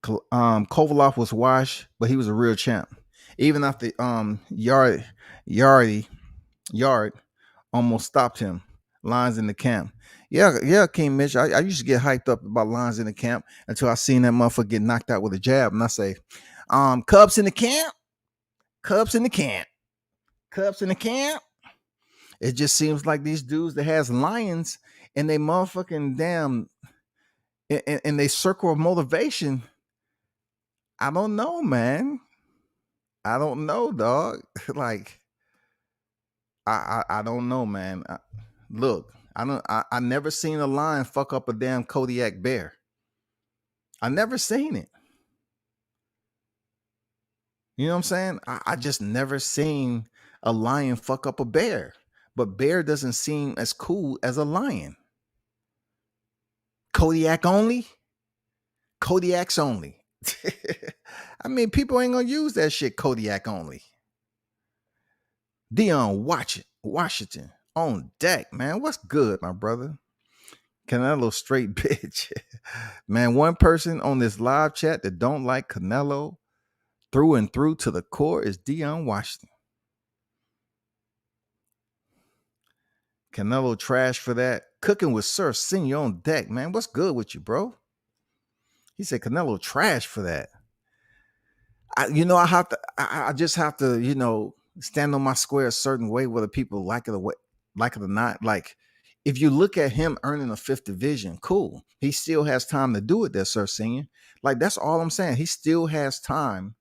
Kovalov was washed, but he was a real champ. Even after Yard almost stopped him. Lines in the camp. Yeah, King Mitch. I used to get hyped up about lines in the camp until I seen that motherfucker get knocked out with a jab. And I say, Cubs in the camp, Cubs in the camp, Cubs in the camp. It just seems like these dudes that has lions in they motherfucking damn in they circle of motivation. I don't know, man. I don't know, dog. Like, I don't know, man. Look, I never seen a lion fuck up a damn Kodiak bear. I never seen it. You know what I'm saying? I just never seen a lion fuck up a bear. But bear doesn't seem as cool as a lion. Kodiak only? Kodiak's only. I mean, people ain't gonna use that shit Kodiak only. Dion, watch it. Washington on deck, man. What's good, my brother? Canelo straight bitch. Man, one person on this live chat that don't like Canelo through and through to the core is Dion Washington. Canelo trash for that. Cooking with Sir Senior on deck, man. What's good with you, bro? He said Canelo trash for that. I just have to, stand on my square a certain way, whether people like it or not. Like, if you look at him earning a fifth division, cool. He still has time to do it there, Sir Senior. Like, that's all I'm saying. He still has time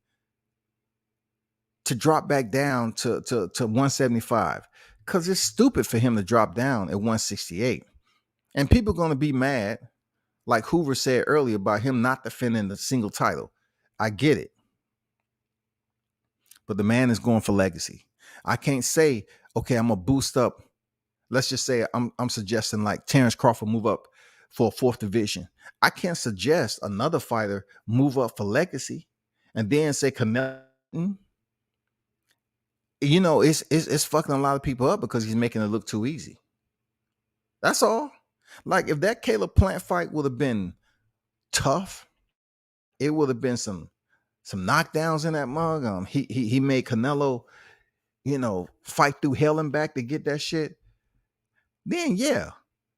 to drop back down to 175. Because it's stupid for him to drop down at 168. And people are going to be mad, like Hoover said earlier, about him not defending the single title. I get it. But the man is going for legacy. I can't say, okay, I'm going to boost up. Let's just say I'm suggesting like Terrence Crawford move up for a fourth division. I can't suggest another fighter move up for legacy and then say Canelo. It's fucking a lot of people up because he's making it look too easy. That's all. Like, if that Caleb Plant fight would have been tough, it would have been some knockdowns in that mug. He made Canelo, fight through hell and back to get that shit. Then yeah.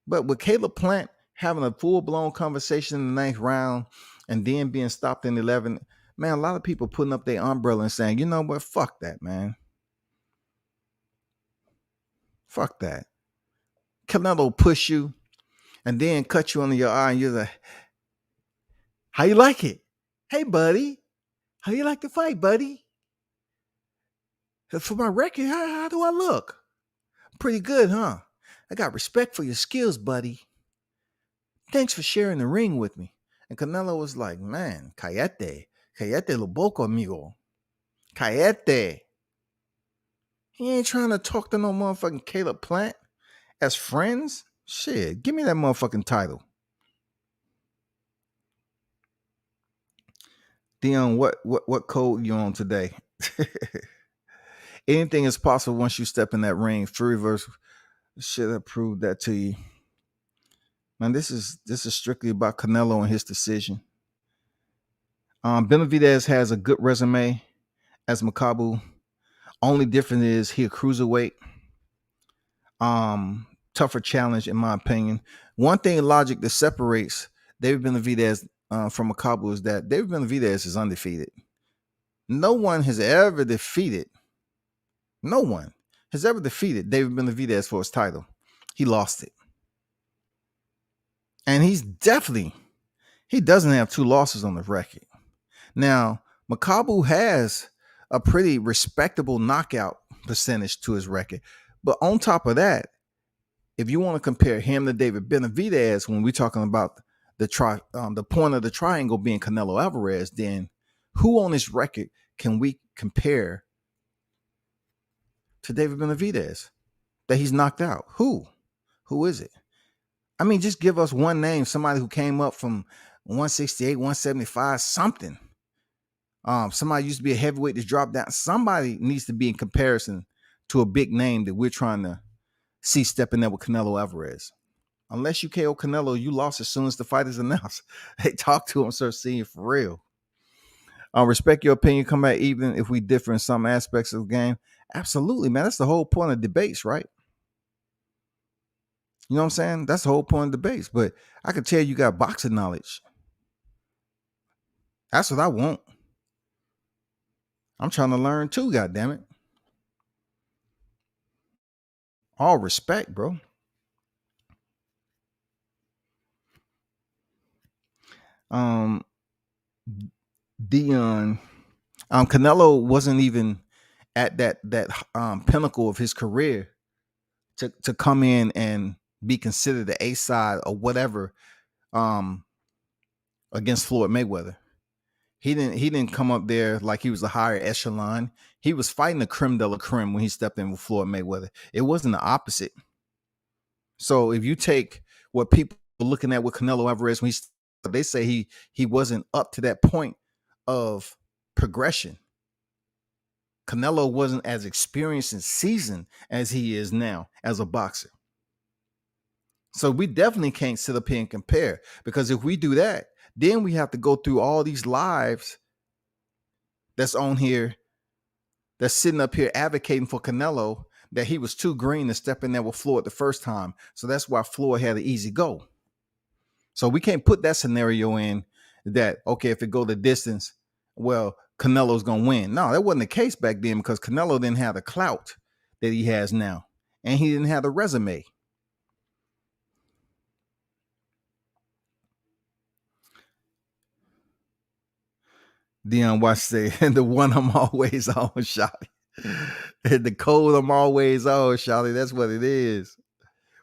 But with Caleb Plant having a full-blown conversation in the ninth round and then being stopped in 11, man, a lot of people putting up their umbrella and saying, you know what, fuck that, man. Fuck that. Canelo push you and then cut you under your eye and you're like, how you like it? Hey, buddy. How you like the fight, buddy? For my record, how do I look? Pretty good, huh? I got respect for your skills, buddy. Thanks for sharing the ring with me. And Canelo was like, man, cállate lo boco, amigo. Cállate. He ain't trying to talk to no motherfucking Caleb Plant as friends. Shit, give me that motherfucking title. Dion, what code you on today? Anything is possible once you step in that ring. Furyverse should have proved that to you. Man, this is strictly about Canelo and his decision. Benavidez has a good resume as Makabu. Only difference is he a cruiserweight. Tougher challenge, in my opinion. One thing in logic that separates David Benavidez from Makabu is that David Benavidez is undefeated. No one has ever defeated David Benavidez for his title. He lost it. And he doesn't have 2 losses on the record. Now, Makabu has a pretty respectable knockout percentage to his record. But on top of that, if you want to compare him to David Benavidez, when we're talking about the point of the triangle being Canelo Alvarez, then who on this record can we compare to David Benavidez that he's knocked out? Who? Who is it? I mean, just give us one name, somebody who came up from 168, 175, something. Somebody used to be a heavyweight that dropped down. Somebody needs to be in comparison to a big name that we're trying to see stepping there with Canelo Alvarez. Unless you KO Canelo, you lost as soon as the fight is announced. Hey, talk to him, sir. See for real. Respect your opinion. Come back even if we differ in some aspects of the game. Absolutely, man. That's the whole point of debates, right? You know what I'm saying? That's the whole point of debates. But I can tell you got boxing knowledge. That's what I want. I'm trying to learn too, goddammit. All respect, bro. Dion, Canelo wasn't even at that pinnacle of his career to come in and be considered the A side or whatever against Floyd Mayweather. He didn't come up there like he was a higher echelon. He was fighting the creme de la creme when he stepped in with Floyd Mayweather. It wasn't the opposite. So if you take what people are looking at with Canelo Alvarez, when they say he wasn't up to that point of progression. Canelo wasn't as experienced and seasoned as he is now as a boxer. So we definitely can't sit up here and compare, because if we do that, then we have to go through all these lives that's on here, that's sitting up here advocating for Canelo, that he was too green to step in there with Floyd the first time. So that's why Floyd had an easy go. So we can't put that scenario in that, okay, if it go the distance, well, Canelo's going to win. No, that wasn't the case back then, because Canelo didn't have the clout that he has now. And he didn't have the resume. Dion Watch say, and the one I'm always on, Shotty. And the code I'm always on, Shotty. That's what it is.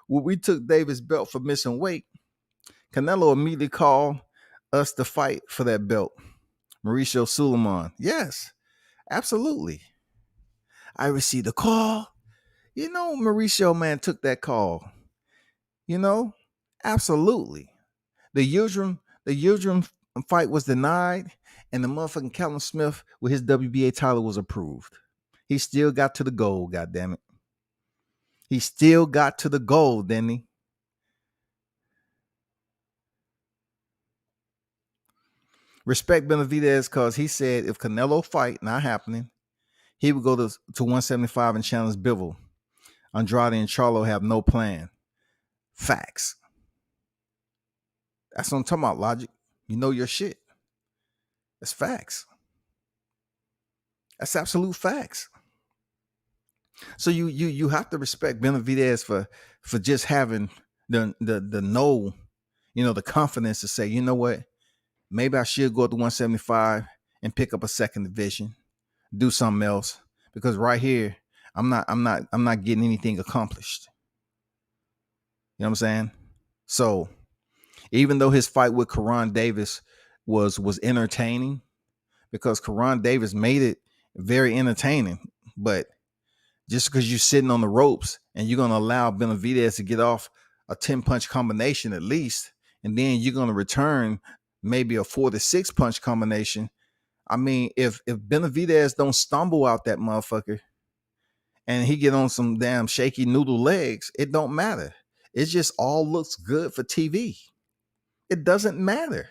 When we took Davis' belt for missing weight, Canelo immediately called us to fight for that belt. Mauricio Suleiman. Yes, absolutely. I received a call. You know, Mauricio, man, took that call. You know, absolutely. The Yildirim fight was denied, and the motherfucking Callum Smith with his WBA title was approved. He still got to the goal, goddammit. He still got to the goal, didn't he? Respect Benavidez, because he said if Canelo fight not happening, he would go to 175 and challenge Bivol. Andrade and Charlo have no plan. Facts. That's what I'm talking about, Logic. You know your shit. That's facts. That's absolute facts. So you have to respect Benavidez for just having the know, you know, the confidence to say, you know what, maybe I should go up to 175 and pick up a second division, do something else, because right here I'm not getting anything accomplished. You know what I'm saying? So even though his fight with Karan Davis was entertaining, because Karan Davis made it very entertaining, but just because you're sitting on the ropes and you're going to allow Benavidez to get off a 10-punch combination at least, and then you're going to return maybe a 4 to 6 punch combination. I mean, if Benavidez don't stumble out that motherfucker and he get on some damn shaky noodle legs, it don't matter. It just all looks good for TV. It doesn't matter.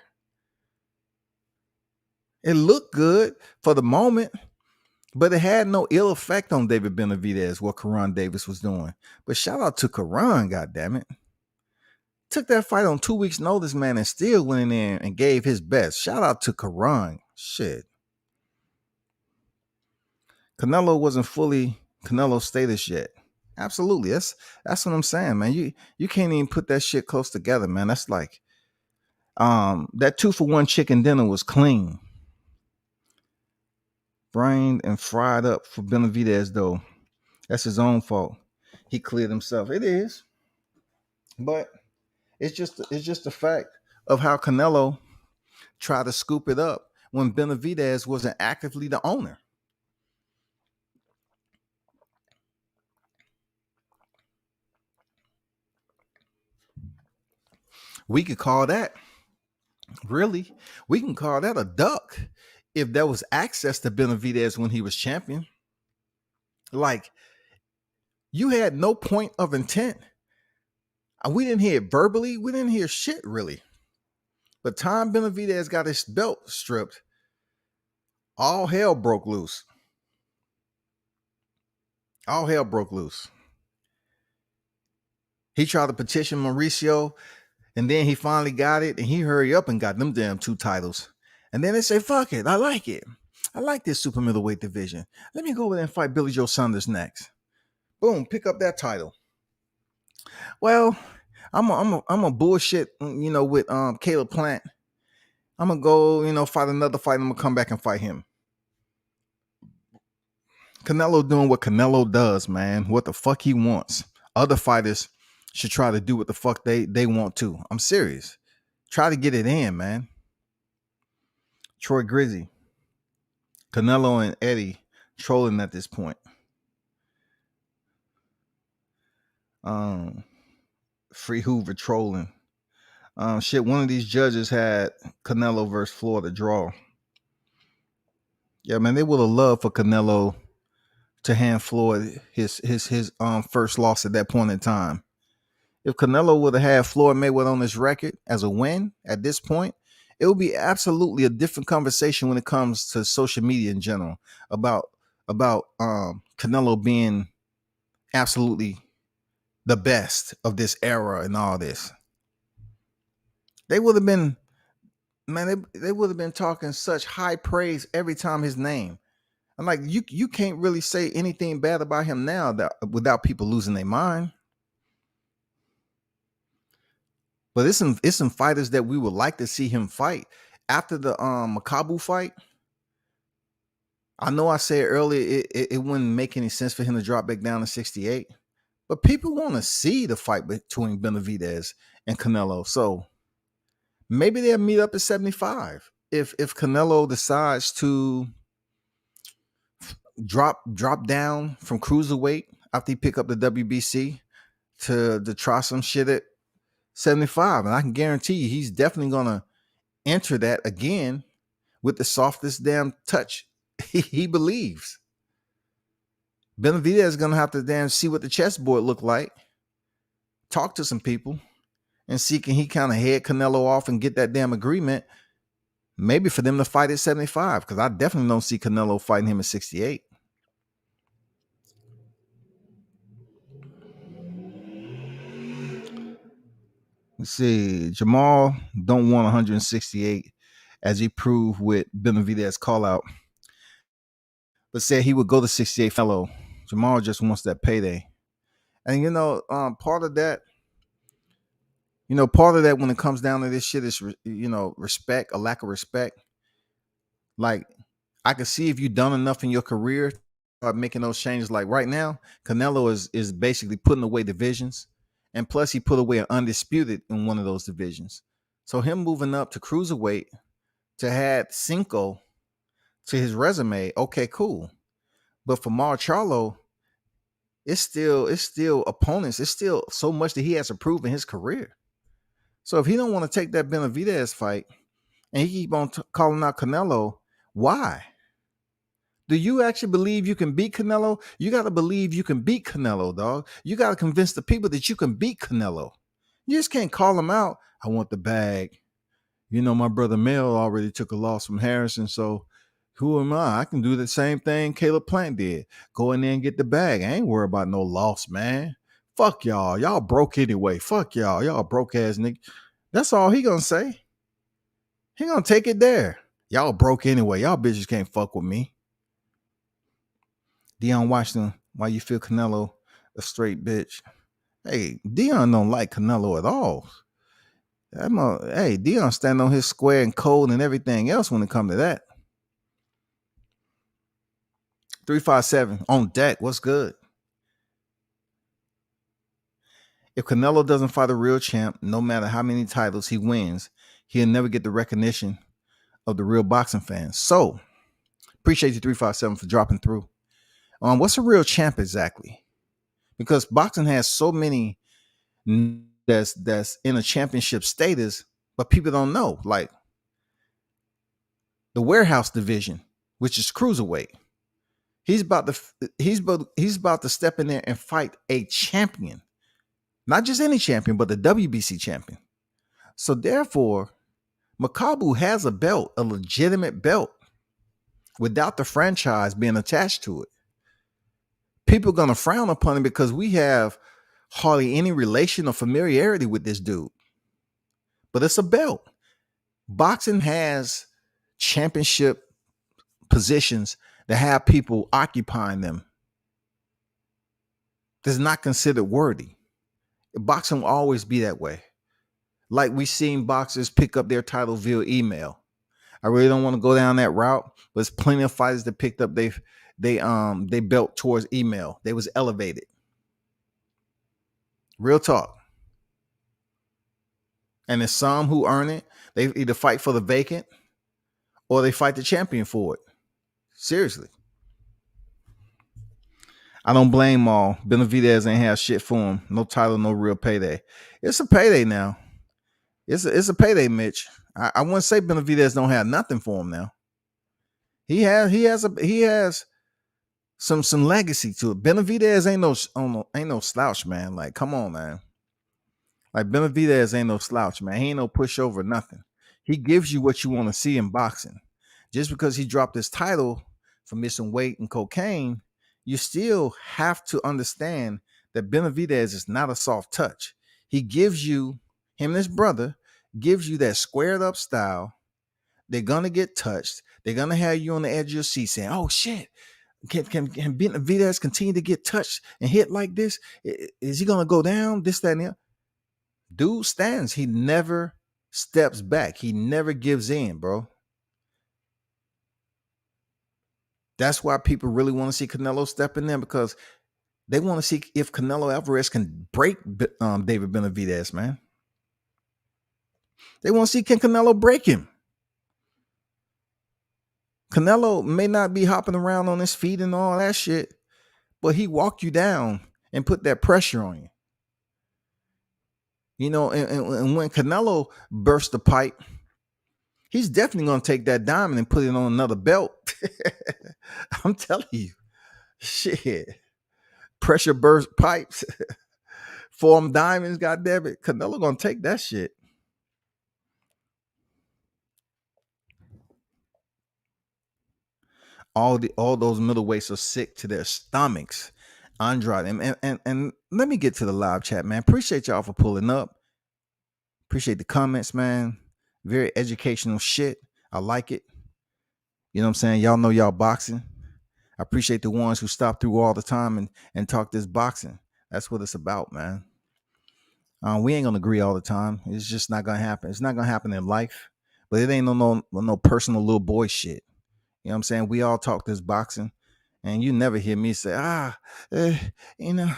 It looked good for the moment, but it had no ill effect on David Benavidez, what Karan Davis was doing. But shout out to Karan, goddammit. Took that fight on 2 weeks' notice, man, and still went in there and gave his best. Shout out to Karan. Shit. Canelo wasn't fully Canelo status yet. Absolutely. That's what I'm saying, man. You can't even put that shit close together, man. That's like that 2-for-1 chicken dinner was clean. Brained and fried up for Benavidez, though. That's his own fault. He cleared himself. It is. But it's just a fact of how Canelo tried to scoop it up when Benavidez wasn't actively the owner. We could call that, really, we can call that a duck if there was access to Benavidez when he was champion. Like, you had no point of intent. We didn't hear it verbally. We didn't hear shit, really. But time Benavidez got his belt stripped, all hell broke loose. All hell broke loose. He tried to petition Mauricio, and then he finally got it, and he hurried up and got them damn 2 titles. And then they say, fuck it, I like it. I like this super middleweight division. Let me go over there and fight Billy Joe Saunders next. Boom, pick up that title. Well, I'm a bullshit, with Caleb Plant. I'm gonna go, fight another fight. I'm gonna come back and fight him. Canelo doing what Canelo does, man. What the fuck he wants. Other fighters should try to do what the fuck they want to. I'm serious. Try to get it in, man. Troy Grizzy, Canelo and Eddie trolling at this point. Free Hoover trolling. Shit, one of these judges had Canelo versus Florida draw. Yeah, man, they would have loved for Canelo to hand Floyd his first loss at that point in time. If Canelo would have had Floyd Mayweather on his record as a win at this point, it would be absolutely a different conversation when it comes to social media in general about Canelo being absolutely the best of this era and all this. They would have been, man, they would have been talking such high praise every time his name. I'm like, you can't really say anything bad about him now that without people losing their mind. But it's some fighters that we would like to see him fight after the Makabu fight. I know I said earlier it wouldn't make any sense for him to drop back down to 68, but people want to see the fight between Benavidez and Canelo. So maybe they'll meet up at 75 if Canelo decides to drop down from cruiserweight after he pick up the WBC to try some shit at 75. And I can guarantee you he's definitely gonna enter that again with the softest damn touch he believes. Benavidez is gonna have to damn see what the chessboard look like, talk to some people, and see can he kind of head Canelo off and get that damn agreement, maybe for them to fight at 75, because I definitely don't see Canelo fighting him at 68. Let's see. Jamal don't want 168, as he proved with Benavidez call out, but said he would go to 68 fellow. Jamal just wants that payday. And part of that, when it comes down to this shit is, respect, a lack of respect. Like, I can see if you've done enough in your career, making those changes. Like right now, Canelo is basically putting away divisions. And plus, he put away an undisputed in one of those divisions. So him moving up to cruiserweight to add Cinco to his resume, okay, cool. But for Mar Charlo, it's still opponents. It's still so much that he has to prove in his career. So if he don't want to take that Benavidez fight and he keep on calling out Canelo, why? Do you actually believe you can beat Canelo? You got to believe you can beat Canelo, dog. You got to convince the people that you can beat Canelo. You just can't call him out. I want the bag. My brother Mel already took a loss from Harrison, so who am I? I can do the same thing Caleb Plant did. Go in there and get the bag. I ain't worried about no loss, man. Fuck y'all. Y'all broke anyway. Fuck y'all. Y'all broke ass nigga. That's all he gonna say. He gonna take it there. Y'all broke anyway. Y'all bitches can't fuck with me. Deion Washington, why you feel Canelo a straight bitch? Hey, Deion don't like Canelo at all. Deion stand on his square and cold and everything else when it comes to that. 357 on deck. What's good? If Canelo doesn't fight a real champ, no matter how many titles he wins, he'll never get the recognition of the real boxing fans. So appreciate you 357 for dropping through. What's a real champ exactly? Because boxing has so many that's in a championship status, but people don't know. Like the warehouse division, which is cruiserweight. He's about to step in there and fight a champion. Not just any champion, but the WBC champion. So therefore, Makabu has a belt, a legitimate belt, without the franchise being attached to it. People are going to frown upon him because we have hardly any relation or familiarity with this dude. But it's a belt. Boxing has championship positions that have people occupying them that's not considered worthy. Boxing will always be that way. Like we've seen boxers pick up their title via email. I really don't want to go down that route, but there's plenty of fighters that picked up they belt towards email. They was elevated. Real talk. And there's some who earn it. They either fight for the vacant or they fight the champion for it. Seriously. I don't blame them all. Benavidez ain't have shit for him. No title, no real payday. It's a payday now. It's a payday, Mitch. I wouldn't say Benavidez don't have nothing for him now. He has some legacy to it. Benavidez ain't no slouch, man. Like, come on, man. Like Benavidez ain't no slouch, man. He ain't no pushover, nothing. He gives you what you want to see in boxing. Just because he dropped his title for missing weight and cocaine, you still have to understand that Benavidez is not a soft touch. He gives you, him and his brother, gives you that squared up style. They're gonna get touched. They're gonna have you on the edge of your seat saying, "Oh shit, can Benavidez continue to get touched and hit like this? Is he gonna go down? This, that, and the other?" Dude stands. He never steps back. He never gives in, bro. That's why people really want to see Canelo step in there, because they want to see if Canelo Alvarez can break David Benavidez, man. They want to see, can Canelo break him? Canelo may not be hopping around on his feet and all that shit, but he walked you down and put that pressure on you. You know, and when Canelo burst the pipe, he's definitely going to take that diamond and put it on another belt. I'm telling you, shit. Pressure burst pipes, form diamonds, goddamn it. Canelo going to take that shit. All those middleweights are sick to their stomachs. Andrade. And let me get to the live chat, man. Appreciate y'all for pulling up. Appreciate the comments, man. Very educational shit. I like it. You know what I'm saying? Y'all know y'all boxing. I appreciate the ones who stop through all the time and talk this boxing. That's what it's about, man. We ain't gonna agree all the time. It's just not gonna happen. It's not gonna happen in life. But it ain't no personal little boy shit. You know what I'm saying? We all talk this boxing, and you never hear me say, you know,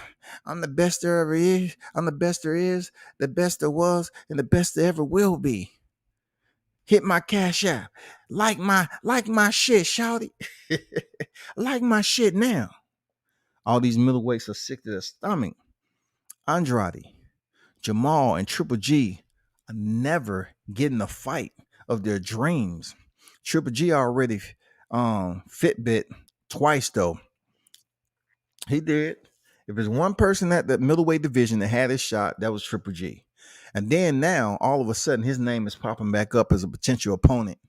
I'm the best there ever is. I'm the best there is, the best there was, and the best there ever will be. Hit my cash app. Like my shit, shawty. Like my shit now. All these middleweights are sick to their stomach. Andrade, Jamal, and Triple G are never getting a fight of their dreams. Triple G already Fitbit twice, though. He did. If there's one person at the middleweight division that had his shot, that was Triple G. And then now, all of a sudden, his name is popping back up as a potential opponent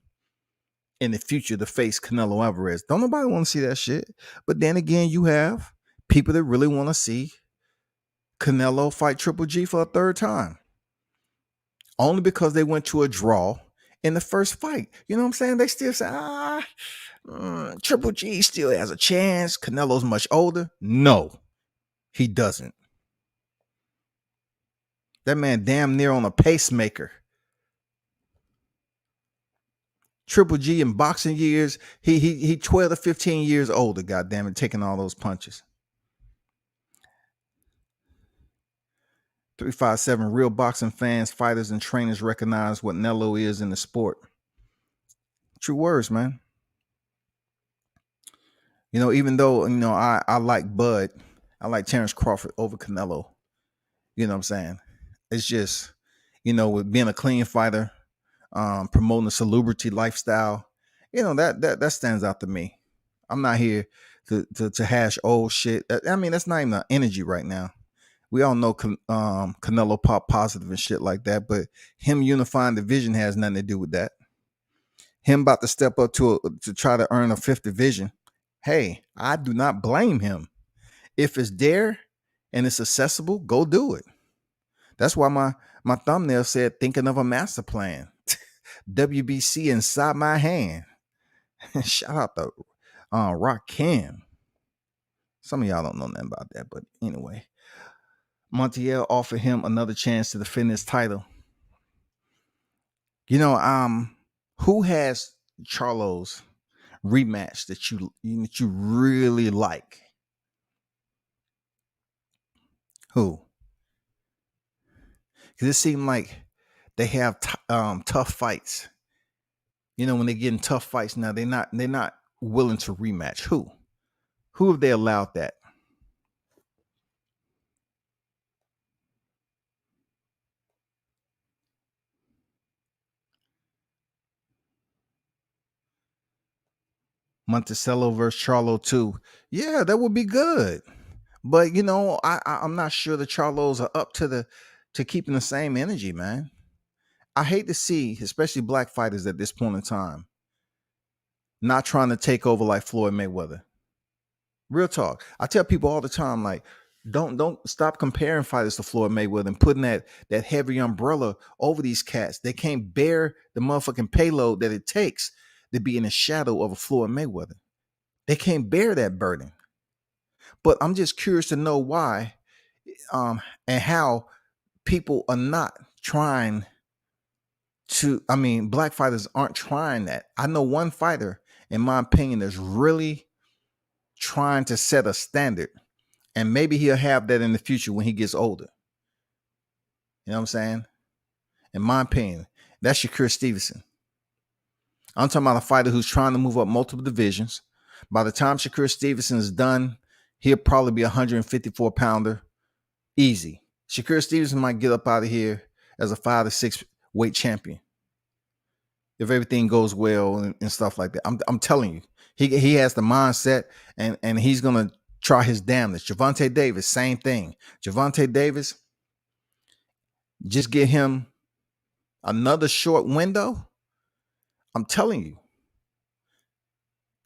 in the future to face Canelo Alvarez. Don't nobody want to see that shit. But then again, you have people that really want to see Canelo fight Triple G for a third time. Only because they went to a draw in the first fight. You know what I'm saying? They still say, Triple G still has a chance. Canelo's much older. No, he doesn't. That man damn near on a pacemaker. Triple G in boxing years, he 12 to 15 years older, goddamn it, taking all those punches. 357 real boxing fans, fighters, and trainers recognize what Nello is in the sport. True words, man. Even though, I like Bud, I like Terrence Crawford over Canelo. You know what I'm saying? It's just, with being a clean fighter, promoting a salubrity lifestyle, that stands out to me. I'm not here to hash old shit. I mean, that's not even the energy right now. We all know Canelo pop positive and shit like that, but him unifying the division has nothing to do with that. Him about to step up to try to earn a fifth division. Hey, I do not blame him. If it's there and it's accessible, go do it. That's why my thumbnail said thinking of a master plan. WBC inside my hand. Shout out to Rock Cam. Some of y'all don't know nothing about that, but anyway. Montiel offered him another chance to defend his title. Who has Charlo's rematch that you really like? Who? Because it seemed like they have tough fights. When they get in tough fights now, they're not willing to rematch. Who have they allowed that? Monticello versus Charlo too. Yeah, that would be good. But I'm not sure the Charlos are up to keeping the same energy, man. I hate to see, especially black fighters at this point in time, not trying to take over like Floyd Mayweather. Real talk. I tell people all the time, like, don't stop comparing fighters to Floyd Mayweather and putting that heavy umbrella over these cats. They can't bear the motherfucking payload that it takes to be in the shadow of a Floyd Mayweather. They can't bear that burden. But I'm just curious to know why and how people are not trying to, black fighters aren't trying that. I know one fighter, in my opinion, is really trying to set a standard. And maybe he'll have that in the future when he gets older. You know what I'm saying? In my opinion, that's Shakur Stevenson. I'm talking about a fighter who's trying to move up multiple divisions. By the time Shakur Stevenson is done, he'll probably be a 154 pounder. Easy. Shakur Stevenson might get up out of here as a 5 to 6 weight champion if everything goes well and stuff like that. I'm telling you, he has the mindset and he's gonna try his damnedest. Gervonta Davis, same thing. Gervonta Davis, just get him another short window. I'm telling you,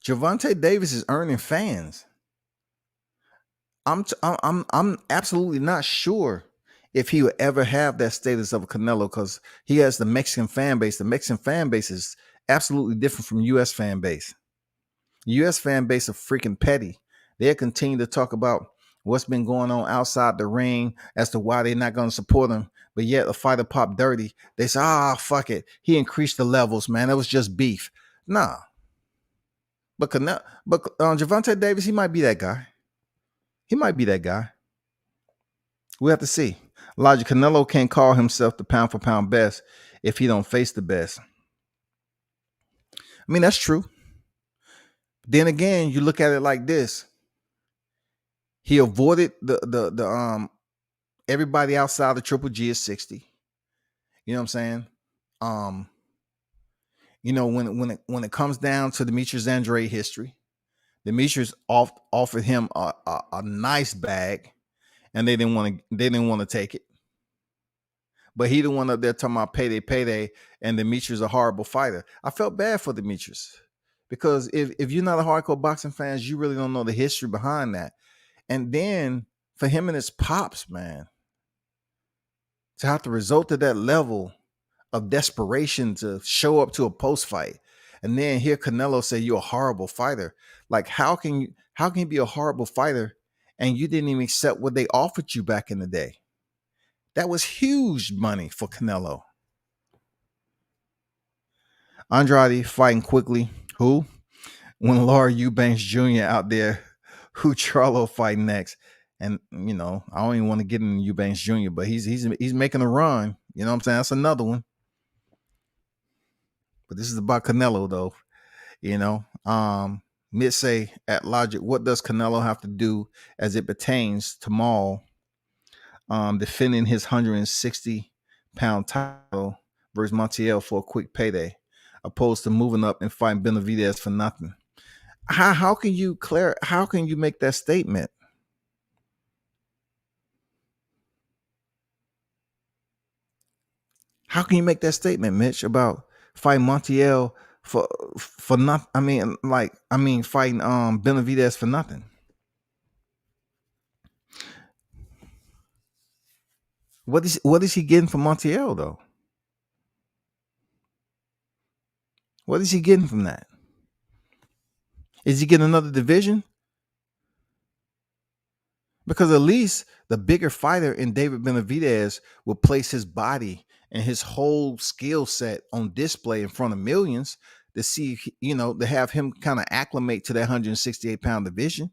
Gervonta Davis is earning fans. I'm absolutely not sure if he would ever have that status of a Canelo because he has the Mexican fan base. The Mexican fan base is absolutely different from U.S. fan base. The U.S. fan base are freaking petty. They'll continue to talk about what's been going on outside the ring as to why they're not going to support him. But yet a fighter popped dirty. They say, fuck it. He increased the levels, man. It was just beef. Nah. But Gervonta Davis, he might be that guy. He might be that guy. We have to see. Elijah Canelo can't call himself the pound for pound best if he don't face the best. I mean, that's true. Then again, you look at it like this. He avoided the everybody outside of Triple G is 60. You know what I'm saying? When it comes down to Demetrius Andrade history, Demetrius offered him a nice bag, and they didn't want to take it. But he the one up there talking about payday, and Demetrius a horrible fighter. I felt bad for Demetrius because if you're not a hardcore boxing fan, you really don't know the history behind that. And then for him and his pops, man, to have to resort to that level of desperation to show up to a post fight, and then hear Canelo say you're a horrible fighter. Like, how can you be a horrible fighter and you didn't even accept what they offered you back in the day? That was huge money for Canelo. Andrade fighting quickly. Who? When Laura Eubanks Jr. out there, who Charlo fighting next? And I don't even want to get into Eubanks Jr., but he's making a run. You know what I'm saying? That's another one. But this is about Canelo though. Mid say at Logic, what does Canelo have to do as it pertains to Maul defending his 160-pound title versus Montiel for a quick payday, opposed to moving up and fighting Benavidez for nothing? How can you make that statement? How can you make that statement, Mitch, about fighting Montiel for nothing? Fighting Benavidez for nothing. What is he getting from Montiel though? What is he getting from that? Is he getting another division? Because at least the bigger fighter in David Benavidez will place his body and his whole skill set on display in front of millions to see, to have him kind of acclimate to that 168-pound division.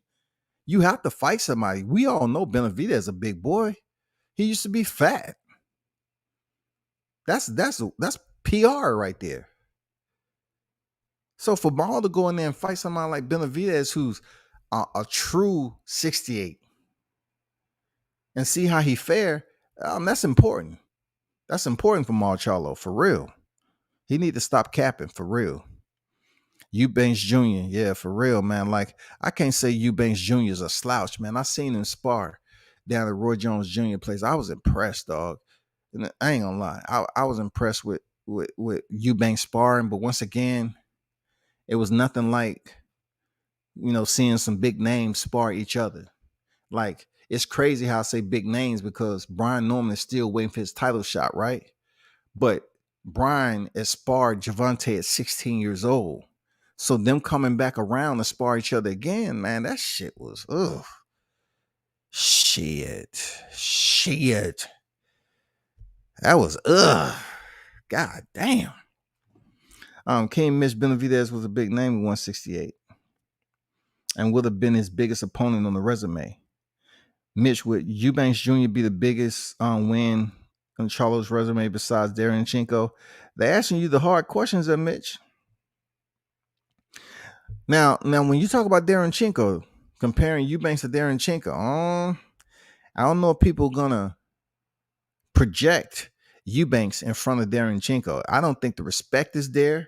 You have to fight somebody. We all know Benavidez is a big boy. He used to be fat. That's PR right there. So for Maul to go in there and fight somebody like Benavidez, who's a true 68, and see how he fare, that's important. That's important for Maul Charlo, for real. He need to stop capping, for real. Eubanks Jr., yeah, for real, man. Like, I can't say Eubanks Jr. is a slouch, man. I seen him spar down at Roy Jones Jr. place. I was impressed, dog. And I ain't gonna lie. I was impressed with Eubanks sparring, but once again, it was nothing like, seeing some big names spar each other. Like, it's crazy how I say big names because Brian Norman is still waiting for his title shot, right? But Brian has sparred Javante at 16 years old. So them coming back around to spar each other again, man, that shit was, ugh. Shit. That was, ugh. God damn. King Mitch Benavidez was a big name at 168 and would have been his biggest opponent on the resume. Mitch, would Eubanks Jr. be the biggest win on Charlo's resume besides Derenchenko? They're asking you the hard questions there, Mitch. Now, when you talk about Derenchenko, comparing Eubanks to Derenchenko, I don't know if people are gonna project Eubanks in front of Derenchenko. I don't think the respect is there.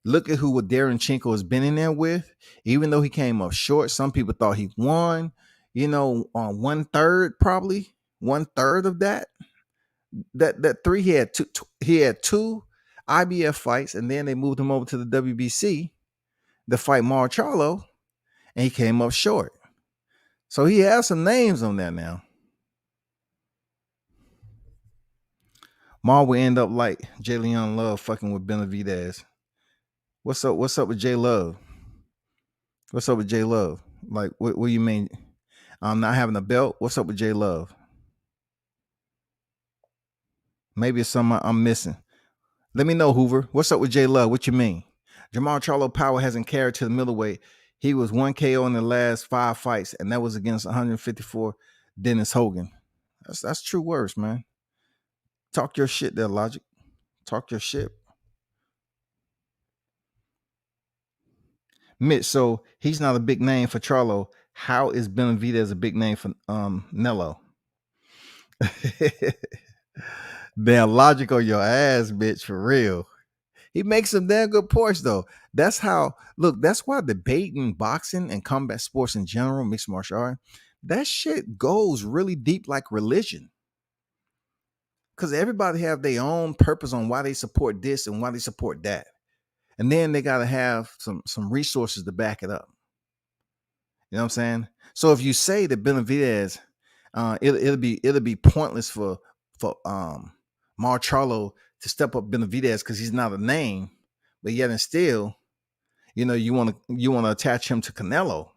Look at what Derenchenko has been in there with. Even though he came up short, some people thought he won. On 1/3, probably 1/3 of that. That three, he had two IBF fights, and then they moved him over to the WBC to fight Maul Charlo, and he came up short. So he has some names on there now. Maul will end up like J. Leon Love fucking with Benavidez. What's up with J Love? What's up with J Love? Like, what do you mean? Not having a belt? What's up with J Love? Maybe it's something I'm missing. Let me know, Hoover. What's up with J Love? What you mean? Jamal Charlo Power hasn't carried to the middleweight. He was 1 KO in the last 5 fights, and that was against 154 Dennis Hogan. That's true words, man. Talk your shit there, Logic. Talk your shit. Mitch, so he's not a big name for Charlo. How is Benavidez a big name for Nello? Damn, Logic on your ass, bitch, for real. He makes some damn good points, though. That's why debating boxing and combat sports in general, mixed martial art, that shit goes really deep like religion. Because everybody have their own purpose on why they support this and why they support that. And then they got to have some resources to back it up. You know what I'm saying? So if you say that Benavidez, it'll be pointless for Maul Charlo to step up Benavidez because he's not a name, but yet and still, you want to attach him to Canelo.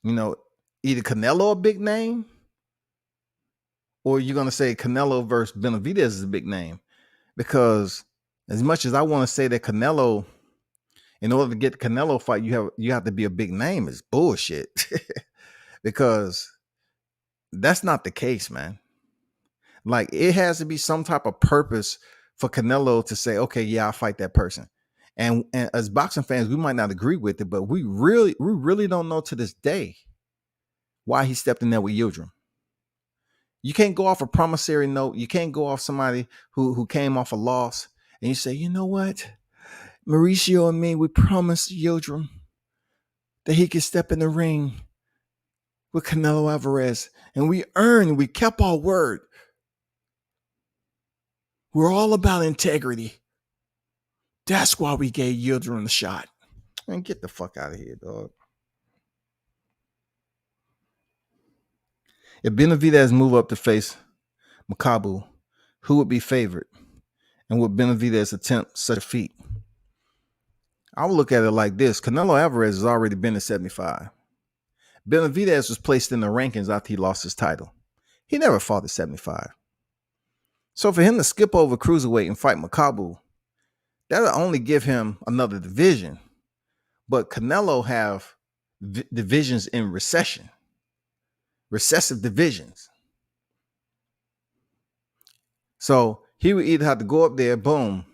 Either Canelo a big name, or you're gonna say Canelo versus Benavidez is a big name. Because as much as I want to say that Canelo, in order to get the Canelo fight, you have to be a big name, is bullshit. because that's not the case, man. Like, it has to be some type of purpose for Canelo to say, okay, yeah, I'll fight that person. And as boxing fans, we might not agree with it, but we really don't know to this day why he stepped in there with Yildirim. You can't go off a promissory note. You can't go off somebody who came off a loss and you say, you know what? Mauricio and me, we promised Yildirim that he could step in the ring with Canelo Alvarez. And we kept our word. We're all about integrity. That's why we gave Yildirim the shot. Man, get the fuck out of here, dog. If Benavidez move up to face Makabu, who would be favored? And would Benavidez attempt such a feat? I would look at it like this. Canelo Alvarez has already been at 75. Benavidez was placed in the rankings after he lost his title. He never fought at 75. So for him to skip over cruiserweight and fight Makabu, that'll only give him another division. But Canelo have divisions in recessive divisions. So he would either have to go up there, boom,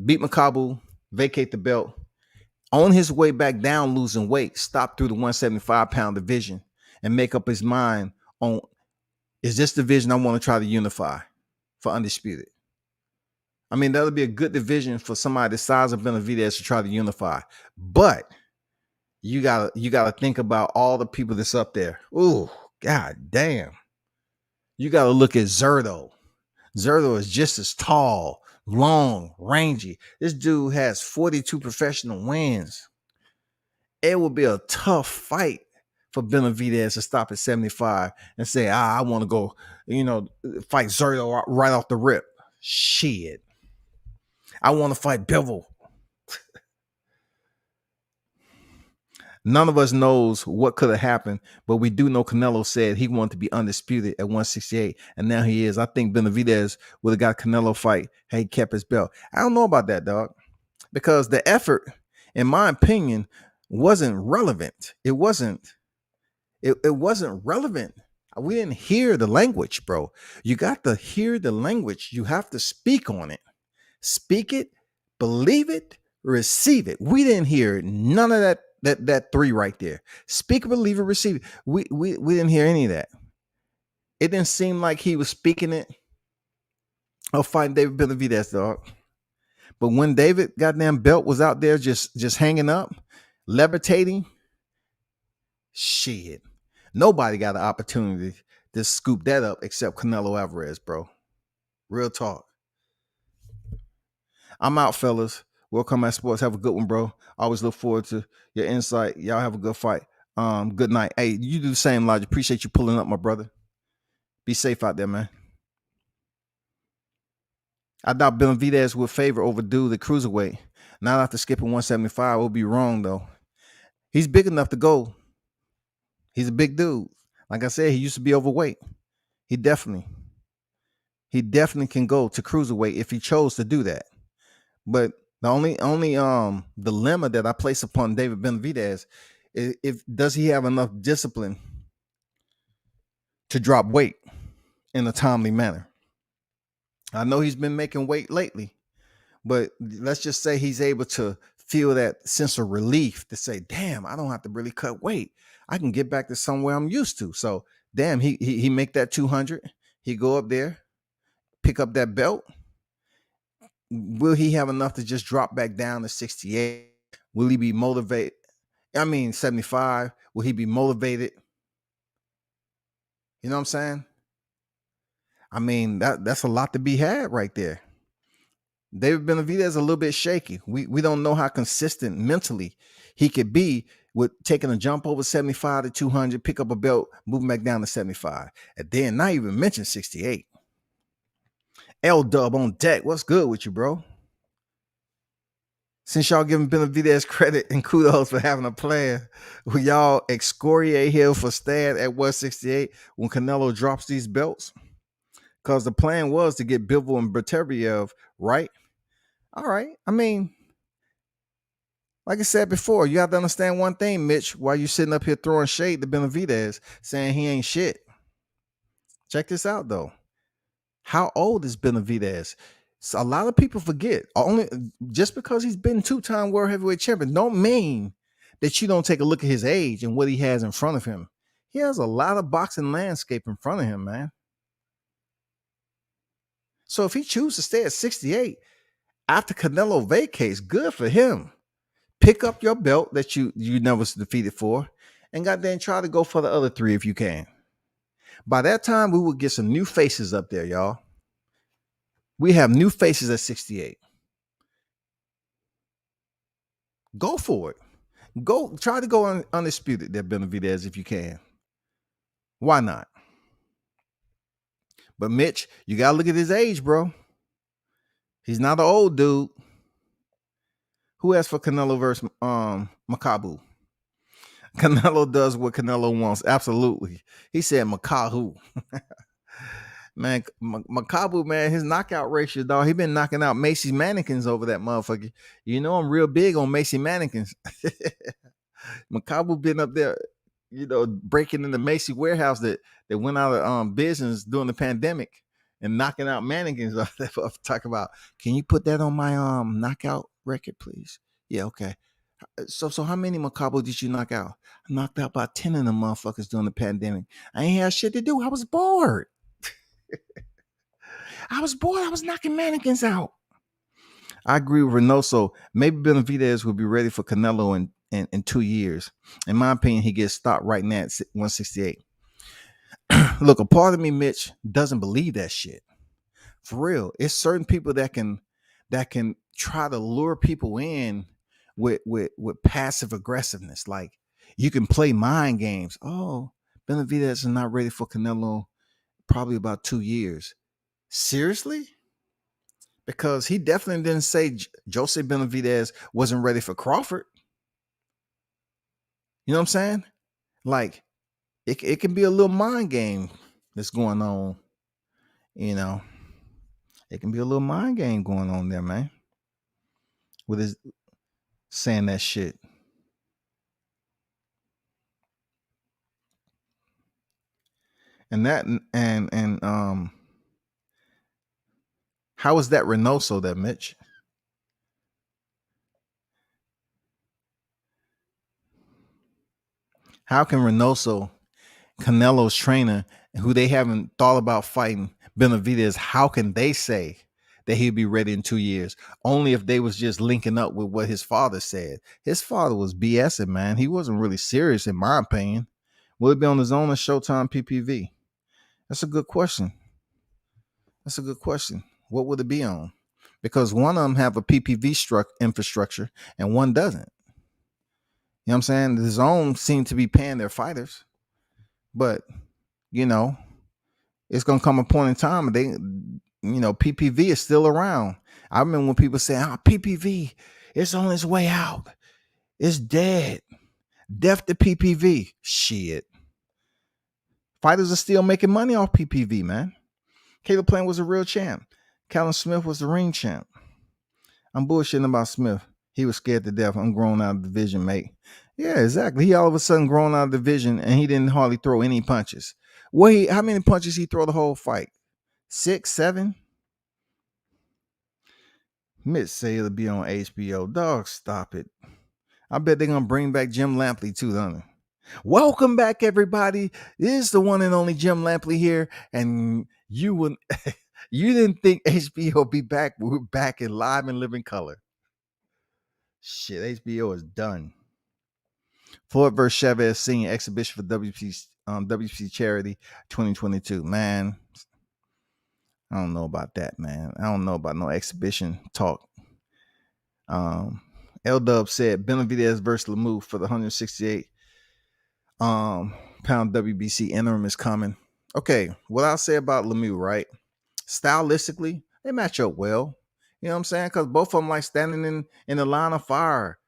beat Makabu, vacate the belt, on his way back down losing weight, stop through the 175-pound division and make up his mind on, is this division I want to try to unify for undisputed? I mean, that'll be a good division for somebody the size of Benavidez to try to unify. But you gotta think about all the people that's up there. Ooh, god damn. You gotta look at Zerto. Zerto is just as tall, long, rangy. This dude has 42 professional wins. It would be a tough fight for Benavidez to stop at 75 and say, I want to go, fight Zerto right off the rip. Shit. I want to fight Bivol. None of us knows what could have happened, but we do know Canelo said he wanted to be undisputed at 168, and now he is. I think Benavidez would have got Canelo fight had he kept his belt. I don't know about that, dog, because the effort, in my opinion, wasn't relevant. It wasn't relevant. We didn't hear the language, bro. You got to hear the language. You have to speak on it. Speak it, believe it, receive it. We didn't hear none of that three right there. Speak, believe it, receive it. We didn't hear any of that. It didn't seem like he was speaking it or fighting David Benavidez, dog. But when David goddamn belt was out there just hanging up, levitating, shit. Nobody got an opportunity to scoop that up except Canelo Alvarez, bro. Real talk. I'm out, fellas. Welcome at Sports. Have a good one, bro. Always look forward to your insight. Y'all have a good fight. Good night. Hey, you do the same, Lodge. Appreciate you pulling up, my brother. Be safe out there, man. I doubt Benavidez would favor overdue the cruiserweight. Not after skipping 175. We'll be wrong, though. He's big enough to go. He's a big dude. Like I said, he used to be overweight. He definitely can go to cruiserweight if he chose to do that. But the only dilemma that I place upon David Benavidez is, does he have enough discipline to drop weight in a timely manner? I know he's been making weight lately, but let's just say he's able to feel that sense of relief to say, damn, I don't have to really cut weight. I can get back to somewhere I'm used to. So damn, he make that 200. He go up there, pick up that belt. Will he have enough to just drop back down to 68? Will he be motivated? 75. Will he be motivated? You know what I'm saying? I mean, that's a lot to be had right there. David Benavidez is a little bit shaky. We don't know how consistent mentally he could be with taking a jump over 75 to 200, pick up a belt, moving back down to 75. And then not even mention 68. L-Dub on deck. What's good with you, bro? Since y'all giving Benavidez credit and kudos for having a plan, will y'all excoriate him for staying at 168 when Canelo drops these belts? Because the plan was to get Bivol and Berteriev, right? All right. I mean, Like I said before, you have to understand one thing, Mitch, while you sitting up here throwing shade to Benavidez, saying he ain't shit. Check this out, though. How old is Benavidez? So a lot of people forget. Only just because he's been two-time world heavyweight champion, don't mean that you don't take a look at his age and what he has in front of him. He has a lot of boxing landscape in front of him, man. So if he chooses to stay at 68 after Canelo vacates, good for him. Pick up your belt that you never was defeated for, and goddamn try to go for the other three if you can. By that time, we will get some new faces up there, y'all. We have new faces at 68. Go for it. Go try to go undisputed there, Benavidez, if you can. Why not? But Mitch, you gotta look at his age, bro. He's not an old dude. Who asked for Canelo versus Makabu? Canelo does what Canelo wants. Absolutely. He said Makahu. Man, Makabu, man, his knockout ratio, dog. He been knocking out Macy's mannequins over that motherfucker. You know I'm real big on Macy mannequins. Makabu been up there, breaking in the Macy warehouse that went out of business during the pandemic and knocking out mannequins. Talk about, can you put that on my knockout record, please? Yeah, okay. So how many Makabu did you knock out? I knocked out about 10 of them motherfuckers during the pandemic. I ain't had shit to do. I was bored. I was knocking mannequins out. I agree with Reynoso. Maybe Benavidez will be ready for Canelo in 2 years. In my opinion, he gets stopped right now at 168. Look, a part of me, Mitch, doesn't believe that shit. For real. It's certain people that can try to lure people in with passive aggressiveness. Like, you can play mind games. Oh, Benavidez is not ready for Canelo probably about 2 years. Seriously? Because he definitely didn't say Jose Benavidez wasn't ready for Crawford. You know what I'm saying? Like, it can be a little mind game that's going on. You know, it can be a little mind game going on there, man. With his saying that shit. And how is that Reynoso there, Mitch? How can Reynoso, Canelo's trainer, who they haven't thought about fighting Benavidez, how can they say that he'd be ready in 2 years? Only if they was just linking up with what his father said. His father was BSing, man. He wasn't really serious, in my opinion. Will it be on his own or Showtime PPV? That's a good question. What would it be on? Because one of them have a PPV infrastructure and one doesn't. You know what I'm saying? The zone seem to be paying their fighters, but it's gonna come a point in time they, PPV is still around. I remember when people say, PPV, it's on its way out. It's dead. Death to PPV. Shit. Fighters are still making money off PPV, man. Caleb Plant was a real champ. Callum Smith was the ring champ. I'm bullshitting about Smith. He was scared to death. I'm grown out of the division, mate. Yeah, exactly. He all of a sudden grown out of the division and he didn't hardly throw any punches. How many punches he throw the whole fight? 6, 7? Mitch say it'll be on HBO. Dog, stop it. I bet they're gonna bring back Jim Lampley too, don't they? Welcome back, everybody. This is the one and only Jim Lampley here, and you didn't think HBO would be back. We're back in live and living color. Shit, HBO is done. Floyd versus Chavez Senior exhibition for WBC Charity 2022. Man, I don't know about that, man. I don't know about no exhibition talk. L-Dub said Benavidez versus Lemieux for the 168 pound WBC interim is coming. Okay, what I'll say about Lemieux, right? Stylistically, they match up well. You know what I'm saying? Because both of them like standing in the line of fire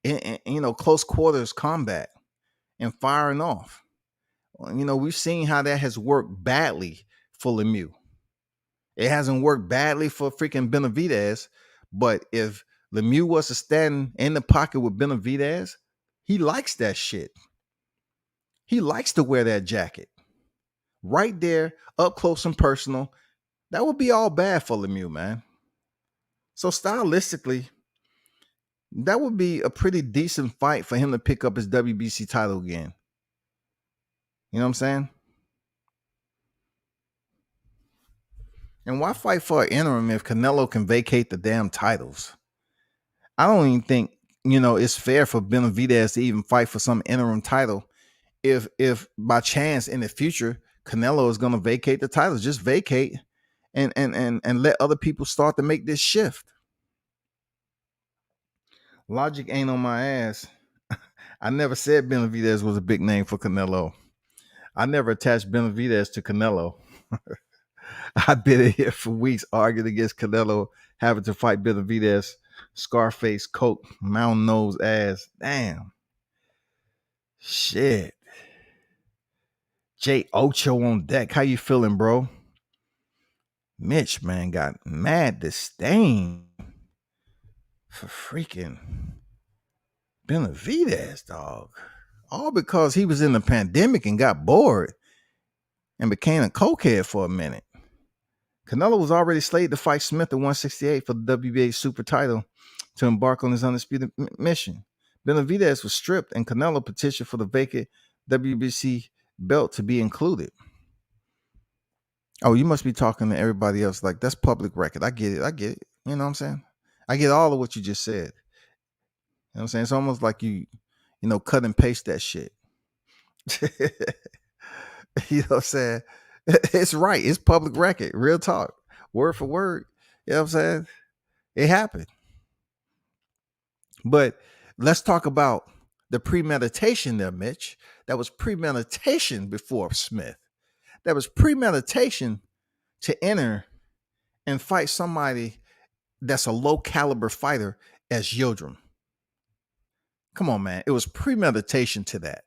in close quarters combat and firing off. We've seen how that has worked badly for Lemieux. It hasn't worked badly for freaking Benavidez, but if Lemieux was to stand in the pocket with Benavidez, he likes that shit. He likes to wear that jacket. Right there, up close and personal. That would be all bad for Lemieux, man. So stylistically, that would be a pretty decent fight for him to pick up his WBC title again. You know what I'm saying? And why fight for an interim if Canelo can vacate the damn titles? I don't even think, it's fair for Benavidez to even fight for some interim title. If by chance in the future Canelo is going to vacate the titles, just vacate and let other people start to make this shift. Logic ain't on my ass. I never said Benavidez was a big name for Canelo. I never attached Benavidez to Canelo. I've been in here for weeks arguing against Canelo having to fight Benavidez, Scarface, Coke, mountain nose ass. Damn. Shit. Jay Ocho on deck. How you feeling, bro? Mitch, man, got mad disdain for freaking Benavidez, dog. All because he was in the pandemic and got bored and became a cokehead for a minute. Canelo was already slated to fight Smith at 168 for the WBA super title to embark on his undisputed mission. Benavidez was stripped and Canelo petitioned for the vacant WBC belt to be included. Oh, you must be talking to everybody else. Like, that's public record. I get it. You know what I'm saying? I get all of what you just said. You know what I'm saying? It's almost like you cut and paste that shit. You know what I'm saying? It's right. It's public record. Real talk. Word for word. You know what I'm saying? It happened. But let's talk about the premeditation there, Mitch. That was premeditation before Smith. That was premeditation to enter and fight somebody that's a low caliber fighter as Yildirim. Come on, man. It was premeditation to that.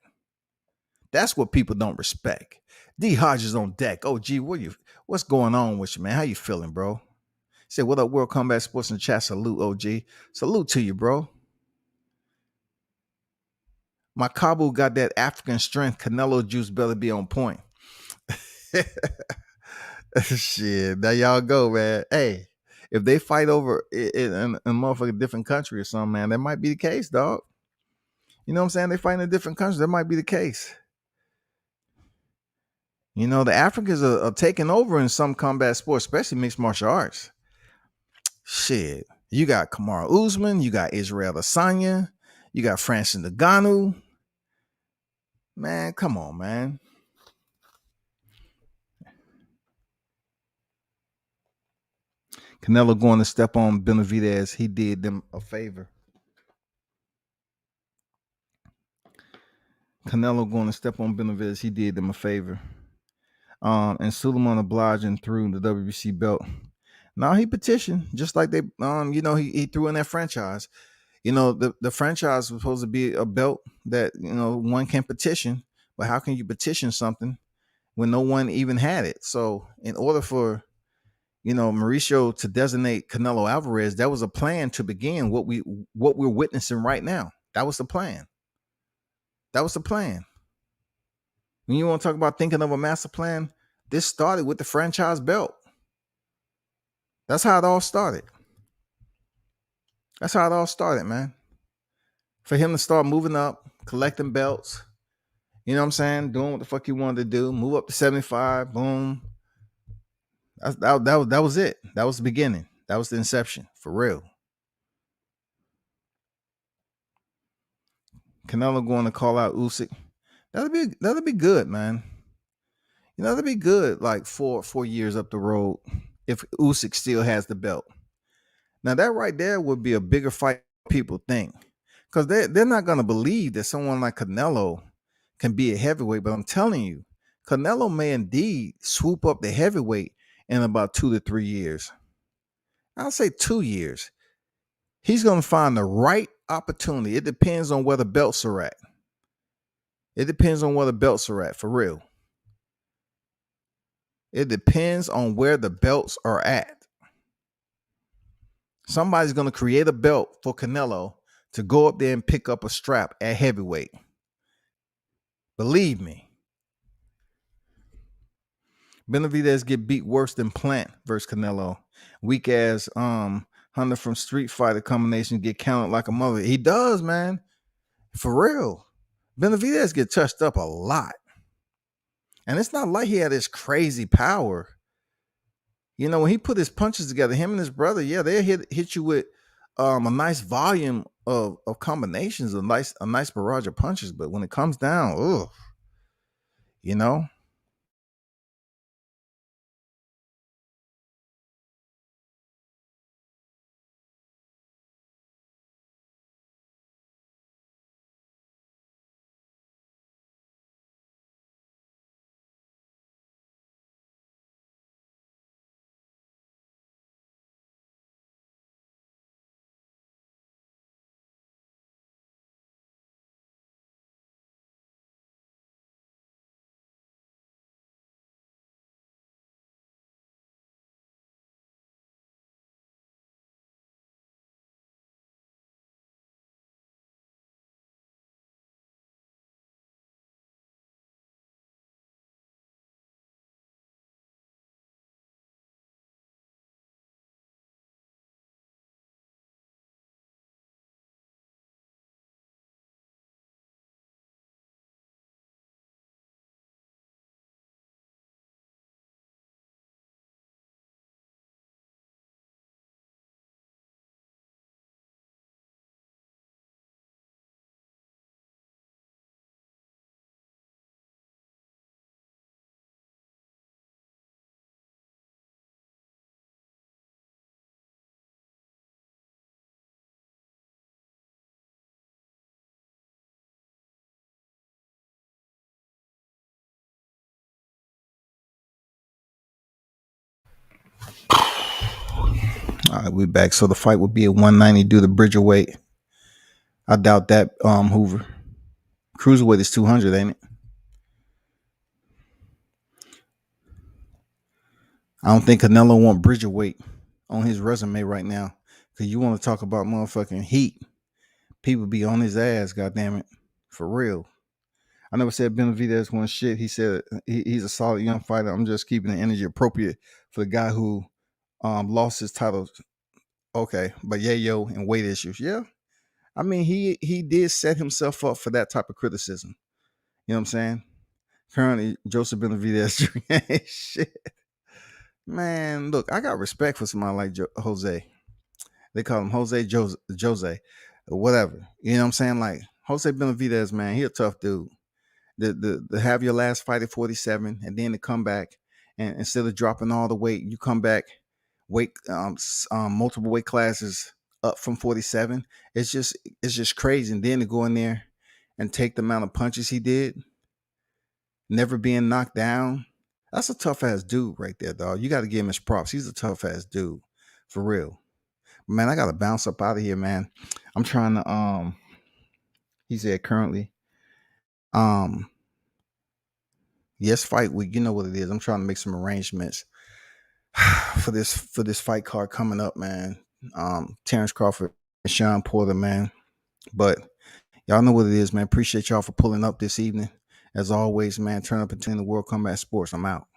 That's what people don't respect. D Hodges on deck. Oh, gee, what's going on with you, man? How you feeling, bro? Say, what up, World Combat Sports in the chat? Salute, OG. Salute to you, bro. My Kabu got that African strength. Canelo juice better be on point. Shit, there y'all go, man. Hey, if they fight over in a motherfucking different country or something, man, that might be the case, dog. You know what I'm saying? They fight in a different country. That might be the case. The Africans are taking over in some combat sports, especially mixed martial arts. Shit. You got Kamaru Usman. You got Israel Adesanya. You got Francis Ngannou. Man, come on, man. Canelo going to step on Benavidez. He did them a favor. Canelo going to step on Benavidez. He did them a favor. And Suleiman obliging through the WBC belt. Now he petitioned, just like they, he threw in that franchise. The franchise was supposed to be a belt that, one can petition, but how can you petition something when no one even had it? So in order for, Mauricio to designate Canelo Alvarez, that was a plan to begin what we're witnessing right now. That was the plan. When you want to talk about thinking of a master plan, this started with the franchise belt. That's how it all started. Man. For him to start moving up, collecting belts, you know what I'm saying? Doing what the fuck he wanted to do, move up to 75, boom. That was it. That was the beginning. That was the inception, for real. Canelo going to call out Usyk. That'll be good, man. That'll be good like 4 years up the road if Usyk still has the belt. Now that right there would be a bigger fight than people think, because they're not going to believe that someone like Canelo can be a heavyweight. But I'm telling you, Canelo may indeed swoop up the heavyweight in about 2 to 3 years. I'll say 2 years. He's going to find the right opportunity. It depends on where the belts are at. For real. It depends on where the belts are at. Somebody's going to create a belt for Canelo to go up there and pick up a strap at heavyweight. Believe me. Benavidez get beat worse than Plant versus Canelo. Weak ass Hunter from Street Fighter combination get counted like a mother. He does, man. For real. Benavidez get touched up a lot. And it's not like he had this crazy power. You know, when he put his punches together, him and his brother, yeah, they hit you with a nice volume of combinations, a nice barrage of punches. But when it comes down, ugh, you know. All right, we're back. So the fight would be at 190 due to Bridgerweight. I doubt that, Hoover. Cruiserweight is 200, ain't it? I don't think Canelo want Bridgerweight on his resume right now. Because you want to talk about motherfucking heat. People be on his ass, goddammit. For real. I never said Benavidez won shit. He said he's a solid young fighter. I'm just keeping the energy appropriate for the guy who lost his title. Okay, but yayo and weight issues. Yeah. I mean, he did set himself up for that type of criticism. You know what I'm saying? Currently, Joseph Benavidez. Shit. Man, look, I got respect for somebody like Jose. They call him Jose, whatever. You know what I'm saying? Like, Jose Benavidez, man, he a tough dude. The have your last fight at 47 and then to come back and instead of dropping all the weight, you come back weight multiple weight classes up from 47. It's just crazy. And then to go in there and take the amount of punches he did, never being knocked down. That's a tough ass dude right there, dog. You got to give him his props. He's a tough ass dude, for real. Man, I gotta bounce up out of here, man. I'm trying to he said currently. Yes, fight week. You know what it is. I'm trying to make some arrangements for this fight card coming up, man. Terrence Crawford and Sean Porter, man. But y'all know what it is, man. Appreciate y'all for pulling up this evening. As always, man, turn up and tune the World Combat Sports. I'm out.